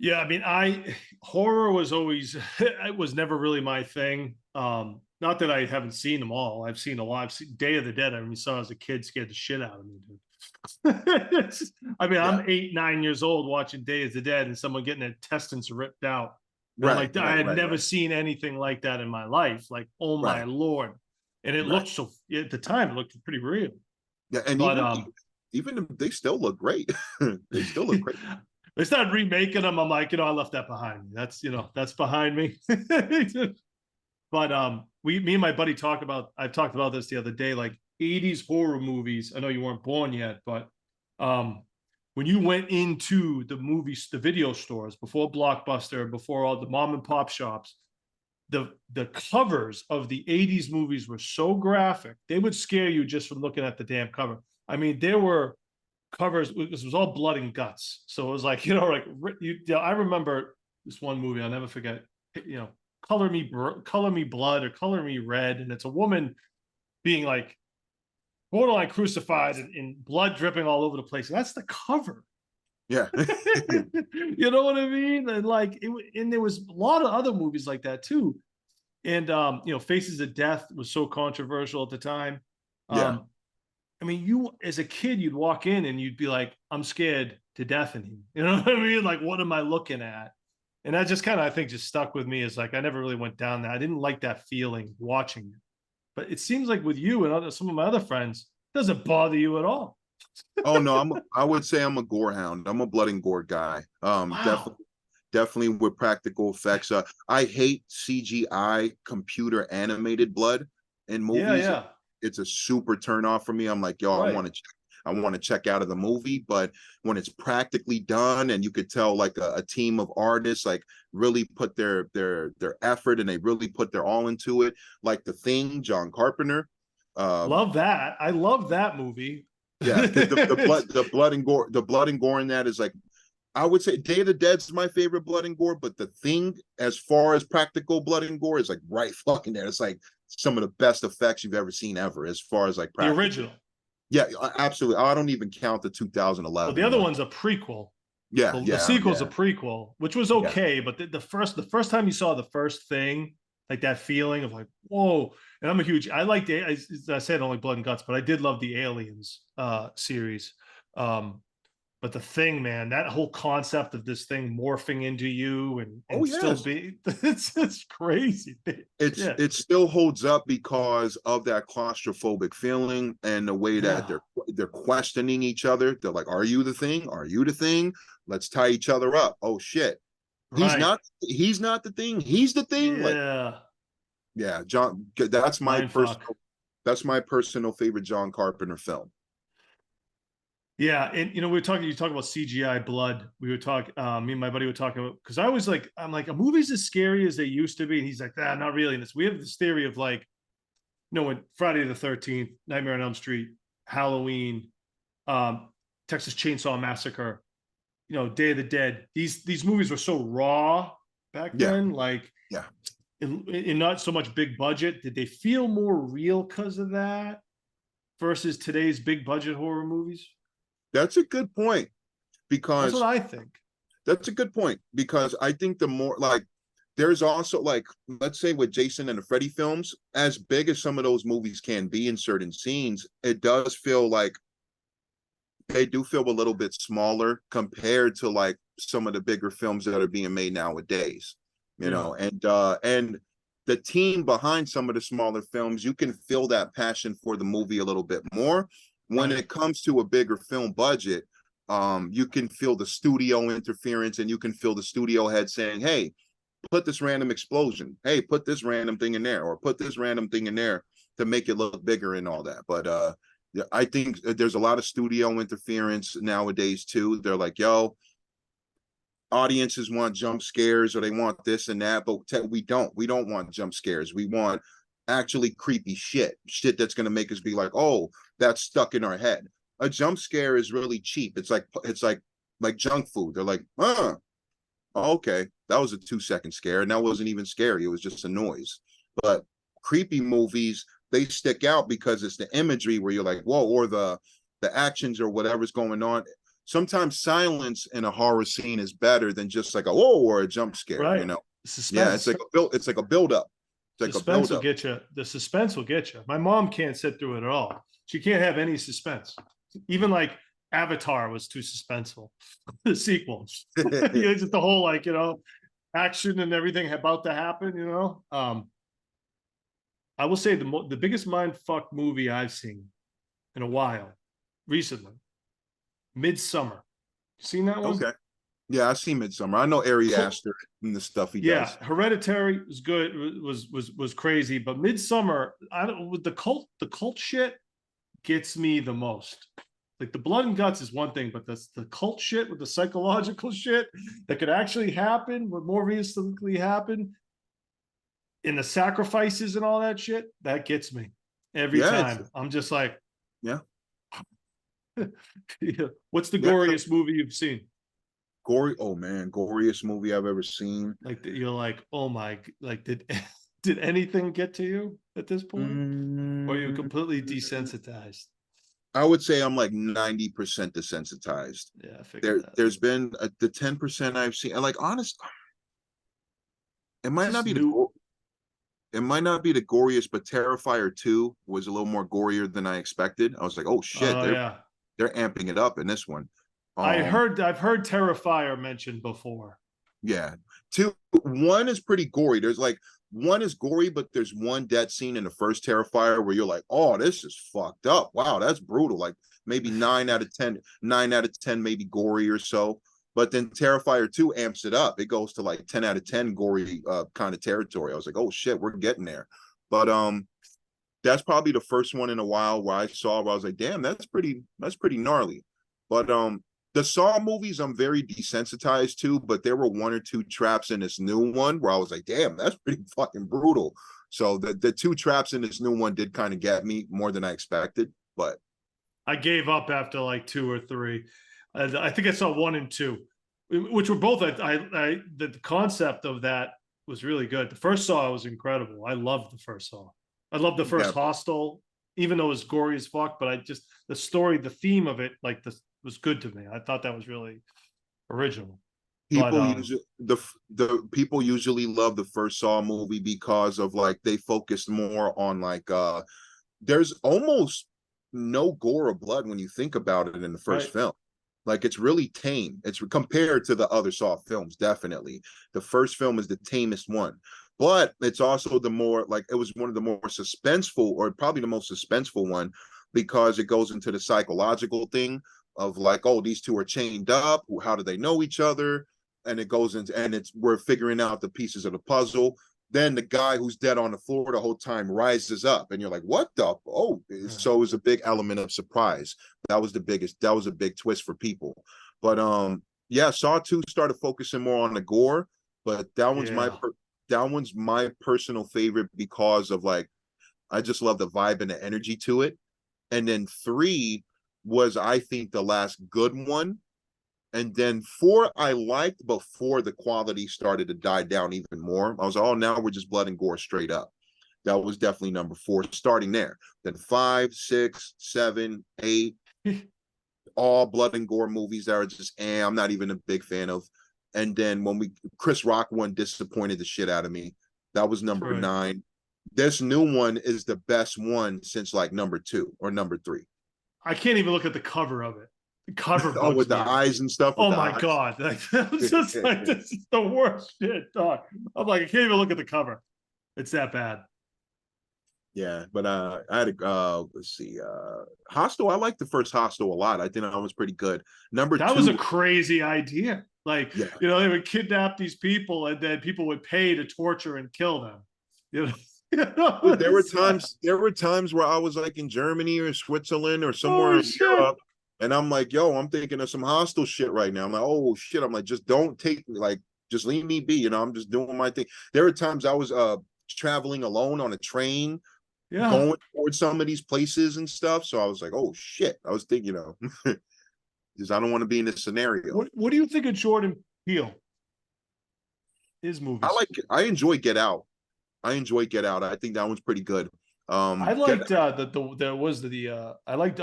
Yeah, I mean, horror was always it was never really my thing. Not that I haven't seen them all. I've seen a lot. I've seen Day of the Dead. I mean, saw as a kid, scared the shit out of me, dude. I mean, Yeah. I'm 8, 9 years old watching Day of the Dead and someone getting their intestines ripped out. And I'm Right, like, I right, had right, never right. seen anything like that in my life. Like, oh my Right, Lord. And it right. looked at the time, it looked pretty real. Yeah, and But even they still look great. They still look great. they started remaking them. I'm like, I left that behind me. That's behind me. But me and my buddy I've talked about this the other day, like 80s horror movies. I know you weren't born yet, but when you went into the video stores before Blockbuster, before all the mom and pop shops, the covers of the 80s movies were so graphic, they would scare you just from looking at the damn cover. I mean, there were covers, this was all blood and guts. So it was like, I remember this one movie I'll never forget, color me blood or color me red. And it's a woman being like borderline crucified and blood dripping all over the place. And that's the cover. Yeah. You know what I mean? And and there was a lot of other movies like that too. And Faces of Death was so controversial at the time. Yeah. I mean, you as a kid, you'd walk in and you'd be like, I'm scared to death in here. You know what I mean? Like, what am I looking at? And that just kind of, I think, just stuck with me. Is like, I never really went down that. I didn't like that feeling watching it. But it seems like with you and some of my other friends, it doesn't bother you at all. Oh no, I would say I'm a gore hound. I'm a blood and gore guy. Wow. Definitely with practical effects. I hate CGI computer animated blood in Yeah, movies. yeah. It's a super turn off for me. I'm like, yo, Right. I want to check out of the movie, but when it's practically done and you could tell like a team of artists like really put their effort and they really put their all into it, like The Thing, John Carpenter. Um, Love that. I love that movie. yeah, because the blood and gore in that is like, I would say Day of the Dead's my favorite blood and gore, but The Thing, as far as practical blood and gore, is like right fucking there. It's like some of the best effects you've ever seen ever, as far as like The practical. original. Yeah, absolutely. I don't even count the Well, the 2011 other one. one's a prequel. Yeah, The yeah, sequel's a yeah, prequel, which was yeah, okay, but the first time you saw the first thing, like that feeling of like, whoa. And I liked it. I said only Blood and Guts, but I did love the Aliens series. But the Thing, man, that whole concept of this thing morphing into you Oh and still yes, be it's crazy. Yeah. it still holds up because of that claustrophobic feeling and the way that Yeah. they're questioning each other. They're like, "Are you the thing? Are you the thing? Let's tie each other up." Oh shit, he's Right. not. He's not the thing. He's the thing. Like, Yeah. yeah, John. That's my Mind fuck. personal. That's my personal favorite John Carpenter film. Yeah, and you were talking. You talk about CGI blood. We would talk. Me and my buddy would talk about because I was like, I'm like, are movies as scary as they used to be? And he's like, ah, not really. And this, we have this theory of like, when Friday the 13th, Nightmare on Elm Street, Halloween, um, Texas Chainsaw Massacre, Day of the Dead. These movies were so raw back Yeah, then. Like, yeah. in not so much big budget. Did they feel more real because of that versus today's big budget horror movies? That's a good point That's what because I think. that's a good point because I think the more like there's also like let's say with Jason and the Freddy films, as big as some of those movies can be in certain scenes, it does feel like they do feel a little bit smaller compared to like some of the bigger films that are being made nowadays. You Yeah. know, and the team behind some of the smaller films, you can feel that passion for the movie a little bit more. When Right. it comes to a bigger film budget, you can feel the studio interference and you can feel the studio head saying, "Hey, put this random explosion. Hey, put this random thing in there, or put this random thing in there to make it look bigger and all that." But yeah, I think there's a lot of studio interference nowadays too. They're like, "Yo, audiences want jump scares or they want this and that, but we don't. We don't want jump scares. We want actually creepy shit that's going to make us be like, oh, that's stuck in our head." A jump scare is really cheap. It's like junk food. They're like, okay, that was a 2 second scare, and that wasn't even scary. It was just a noise. But creepy movies, they stick out because it's the imagery where you're like, whoa, or the actions or whatever's going on. Sometimes silence in a horror scene is better than just like a whoa or a jump scare, you Right. know. Yeah, Suspense. it's like a build up. It's like a Suspense build will up. get you. The suspense will get you. My mom can't sit through it at all. She can't have any suspense. Even like Avatar was too suspenseful. The sequel, just the whole like action and everything about to happen. I will say the biggest mind fuck movie I've seen in a while, recently, Midsummer. Seen that one? Okay. Yeah, I see Midsummer. I know Ari Aster and the stuff he Yeah, does. Hereditary was good, was crazy, but Midsummer, I don't with the cult shit gets me the most. Like the blood and guts is one thing, but that's the cult shit with the psychological shit that could actually happen, would more realistically happen in the sacrifices and all that shit, that gets me every Yeah, it's time. I'm just like, yeah. what's the Yeah, goriest movie you've seen? gory. Oh man, goriest movie I've ever seen. Like you're like, oh my, like did anything get to you at this point, or are you Mm, completely desensitized? I would say I'm like 90% desensitized. Yeah, I figured There, that. there's been the 10% I've seen. And like honest, it It's might not just be new. it might not be the goriest, but Terrifier 2 was a little more gorier than I expected. I was like, oh shit, Oh yeah, they're amping it up in this one. Um, I've heard Terrifier mentioned before. yeah. One is pretty gory. There's like one is gory, but there's one death scene in the first Terrifier where you're like, oh, this is fucked up. Wow, that's brutal. Like maybe 9 out of 10, 9 out of 10, maybe gory or so. But then Terrifier 2 amps it up. It goes to like 10 out of 10 gory kind of territory. I was like, oh shit, we're getting there. But that's probably the first one in a while where I saw where I was like, damn, that's pretty gnarly. But the Saw movies I'm very desensitized to, but there were one or two traps in this new one where I was like, damn, that's pretty fucking brutal. So the two traps in this new one did kind of get me more than I expected. But I gave up after like two or three. I think I saw one and two, which were both. The concept of that was really good. The first Saw was incredible. I loved the first Saw. I loved the yeah, first Hostel, even though it was gory as fuck. But I just the story, the theme of it, like this was good to me. I thought that was really original. But people usually the people usually love the first Saw movie because of like they focused more on like there's almost no gore or blood when you think about it in the first right, film. Like it's really tame. It's compared to the other Saw films, definitely. The first film is the tamest one. But it's also the more like it was one of the more suspenseful, or probably the most suspenseful one, because it goes into the psychological thing of like, oh, these two are chained up. How do they know each other? And it goes into, and it's we're figuring out the pieces of the puzzle. Then the guy who's dead on the floor the whole time rises up, and you're like, what the? Oh, so it was a big element of surprise. That was the biggest. That was a big twist for people. But yeah, Saw 2 started focusing more on the gore, but that one's my personal favorite because of like I just love the vibe and the energy to it. And then 3 was, I think, the last good one. And then 4 I liked before the quality started to die down even more. I was like, oh, now we're just blood and gore straight up. That was definitely number 4, starting there. Then 5, 6, 7, 8, all blood and gore movies that are just, I'm not even a big fan of. And then when Chris Rock one disappointed the shit out of me. That was number 9. This new one is the best one since like number 2 or number 3. I can't even look at the cover of it. The cover oh, with the eyes and stuff. Oh my God. Like, that was just like, this is the worst shit, dog. I'm like, I can't even look at the cover. It's that bad. Yeah, but I had a let's see, Hostel. I liked the first Hostel a lot. I think that was pretty good. Number 2 was a crazy idea. Like, yeah. You know, they would kidnap these people and then people would pay to torture and kill them. You know, there were times where I was like in Germany or Switzerland or somewhere in Europe, and I'm like, yo, I'm thinking of some Hostel shit right now. I'm like, oh shit. I'm like, just don't take me, like, just leave me be. You know, I'm just doing my thing. There were times I was traveling alone on a train, going towards some of these places and stuff. So I was like, oh shit. I was thinking, you know, because I don't want to be in this scenario. What do you think of Jordan Peele? His movies. I enjoy Get Out. I think that one's pretty good. I liked I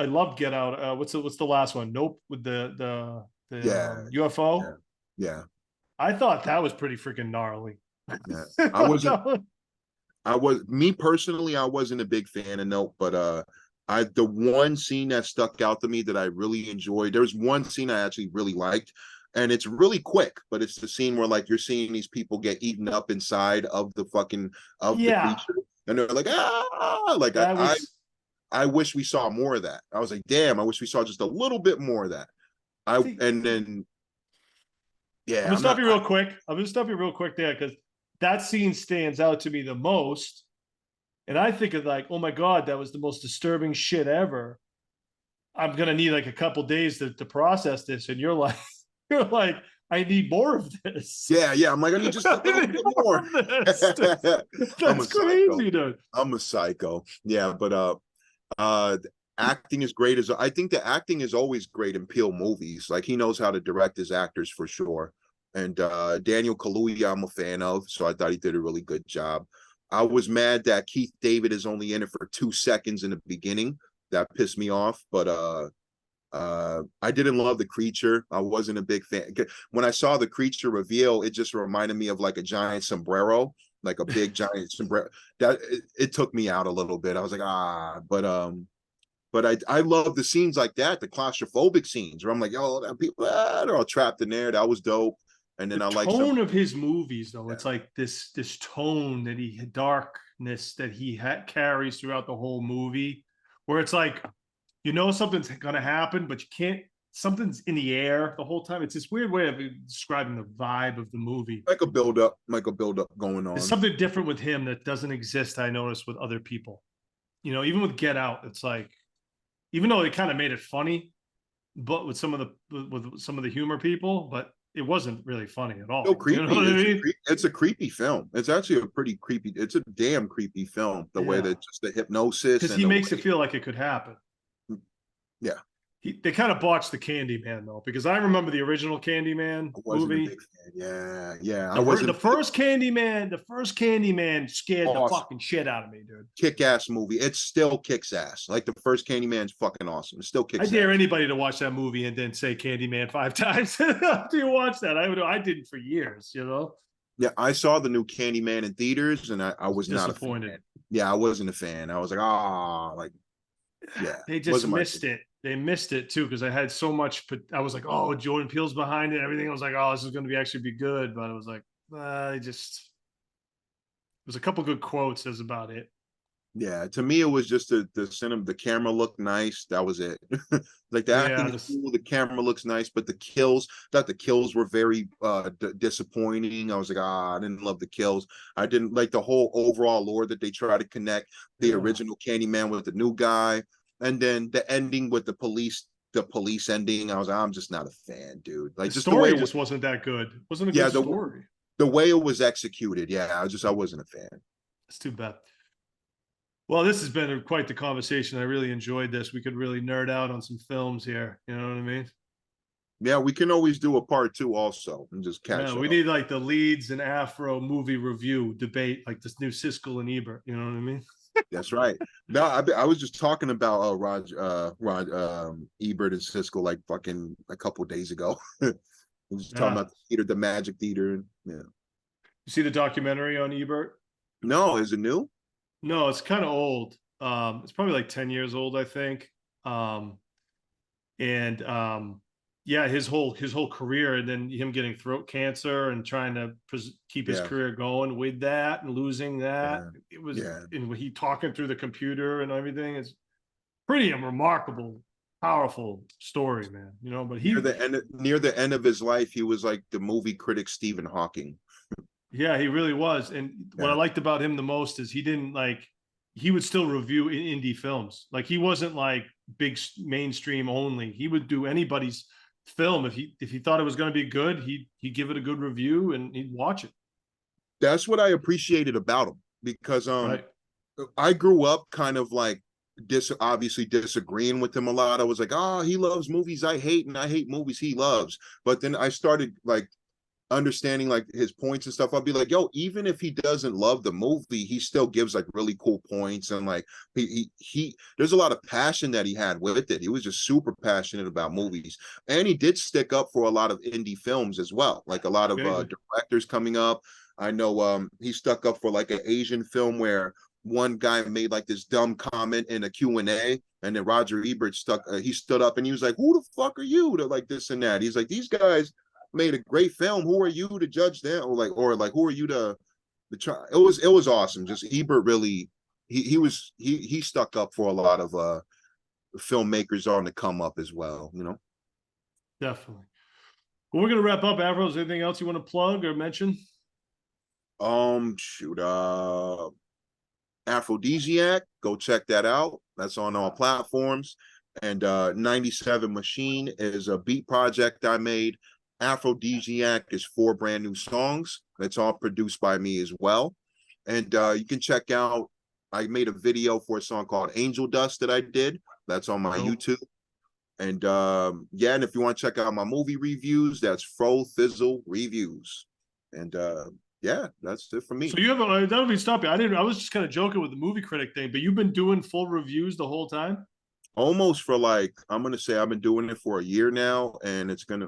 loved Get Out. What's the last one? Nope, with the UFO. Yeah. I thought that was pretty freaking gnarly. Yeah. Me personally, I wasn't a big fan of Nope, but the one scene that stuck out to me that I really enjoyed, there's one scene I actually really liked, and it's really quick, but it's the scene where like you're seeing these people get eaten up inside of the fucking the creature, and they're like, like I wish we saw more of that. I was like, damn, I wish we saw just a little bit more of that. And then yeah, I'm gonna stop you real quick there, because that scene stands out to me the most. And I think of like, oh my God, that was the most disturbing shit ever. I'm gonna need like a couple days to process this. And you're like, I need more of this. Yeah. I'm like, I need just a little bit more. That's crazy, dude. I'm a psycho. Yeah, but acting is great. I think the acting is always great in Peele movies. Like he knows how to direct his actors for sure. And Daniel Kaluuya, I'm a fan of, so I thought he did a really good job. I was mad that Keith David is only in it for 2 seconds in the beginning. That pissed me off. But I didn't love the creature. I wasn't a big fan. When I saw the creature reveal, it just reminded me of like a giant sombrero, like a big giant sombrero. That it took me out a little bit. I was like, but I love the scenes like that, the claustrophobic scenes where I'm like, yo, people they're all trapped in there. That was dope. And then I like the tone of his movies, though. Yeah. It's like this tone that darkness that he carries throughout the whole movie, where it's like, you know, something's gonna happen, but you can't. Something's in the air the whole time. It's this weird way of describing the vibe of the movie. Like a build up going on. There's something different with him that doesn't exist. I noticed with other people. You know, even with Get Out, it's like, even though they kind of made it funny, but with some of the humor people, but it wasn't really funny at all. No, creepy. You know what I mean? It's a creepy film. It's actually a pretty creepy. It's a damn creepy film. The way that just the hypnosis, because he makes it feel like it could happen. Yeah, they kind of botched the Candyman though, because I remember the original Candyman movie. Yeah. I wasn't the first Candyman. The first Candyman scared the fucking shit out of me, dude. Kick-ass movie. It still kicks ass. Like the first Candyman's fucking awesome. It still kicks ass. I dare anybody to watch that movie and then say Candyman 5 times after you watch that. I didn't for years, you know. Yeah, I saw the new Candyman in theaters, and I was not disappointed. Yeah, I wasn't a fan. I was like, like, yeah, they just missed it. they missed it too because I had so much. I was like, oh, Jordan Peele's behind it. Everything. I was like, oh, this is going to be actually be good. But I was like, I just. There's a couple good quotes. That's about it. Yeah, to me it was just the cinema, the camera looked nice. That was it. Like the acting Yeah, is this cool, the camera looks nice, but the kills, thought the kills were very disappointing. I was like, I didn't love the kills. I didn't like the whole overall lore that they try to connect the yeah. original Candyman with the new guy, and then the ending with the police ending. I was like, I'm just not a fan, dude. The Like just the way story it was, just wasn't that good. It wasn't a yeah, good story. the way it was executed. Yeah, I wasn't a fan. It's too bad. Well, this has been quite the conversation. I really enjoyed this. We could really nerd out on some films here. You know what I mean? Yeah, we can always do a part two also and just Yeah, catch we up. need like the Leeds and Afro movie review debate, like this new Siskel and Ebert. You know what I mean? That's right. No, I was just talking about Rod Ebert and Siskel like fucking a couple days ago. We was talking Yeah. about the theater, the Magic Theater. Yeah. You see the documentary on Ebert? No, is it new? No, it's kind of old. It's probably like 10 years old, I think. Um, and yeah, his whole career, and then him getting throat cancer and trying to keep his Yeah, career going with that and losing that. yeah, It was, yeah. and he talking through the computer and everything. It's pretty a remarkable, powerful story, man. You know, but Near the end of his life, he was like the movie critic Stephen Hawking. yeah, he really was. And what I Yeah. liked about him the most is he didn't like, he would still review indie films. Like he wasn't like big mainstream only. He would do anybody's film if he thought it was going to be good, he'd give it a good review and he'd watch it. That's what I appreciated about him because Right. I grew up kind of like obviously disagreeing with him a lot. I was like, oh, he loves movies I hate, and I hate movies he loves. But then I started like understanding like his points and stuff. I'll be like, yo, even if he doesn't love the movie, he still gives like really cool points, and like he there's a lot of passion that he had with it. He was just super passionate about movies, and he did stick up for a lot of indie films as well, like a lot of Yeah. directors coming up. I know he stuck up for like an Asian film where one guy made like this dumb comment in a Q&A, and then Roger Ebert he stood up and he was like, who the fuck are you to like this and that? He's like, these guys made a great film. Who are you to judge them? Or like who are you to try? It was awesome. Just Ebert really he stuck up for a lot of filmmakers on the come up as well, you know. Definitely. Well, we're gonna wrap up. Avro, is there anything else you want to plug or mention? Shoot, Aphrodisiac, go check that out. That's on all platforms. And 97 Machine is a beat project I made. Aphrodisiac is 4 brand new songs. It's all produced by me as well. And you can check out, I made a video for a song called Angel Dust that I did. That's on my YouTube. And yeah, and if you want to check out my movie reviews, that's Fro Thizzle Reviews. And yeah, that's it for me. So you have a that'll be stop you. I was just kind of joking with the movie critic thing, but you've been doing full reviews the whole time? Almost for like, I'm gonna say I've been doing it for a year now, and it's gonna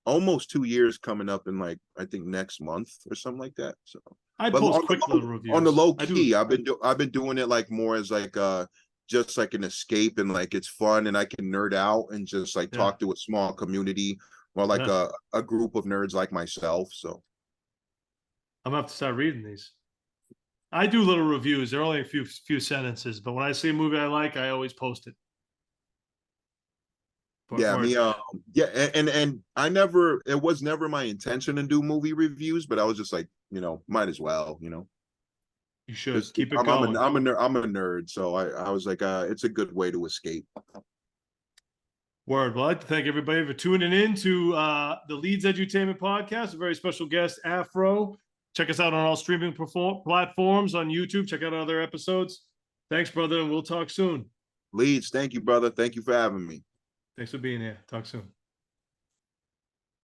almost 2 years coming up in like I think next month or something like that. So, I but post quick little on the reviews. low I do. key, I've been doing it like more as like just like an escape, and like it's fun and I can nerd out and just like Yeah. talk to a small community or like Yeah. a group of nerds like myself. So I'm gonna have to start reading these. I do little reviews. They're only a few sentences, but when I see a movie I like, I always post it. But yeah, word, me yeah, and I never, it was never my intention to do movie reviews, but I was just like, might as well, you should because keep it going. I'm a nerd, so I was like, it's a good way to escape. Word. Well, I'd like to thank everybody for tuning in to the Leeds Edutainment Podcast. A very special guest, Afro. Check us out on all streaming platforms on YouTube. Check out other episodes. Thanks, brother, and we'll talk soon. Leeds, thank you, brother. Thank you for having me. Thanks for being here. Talk soon.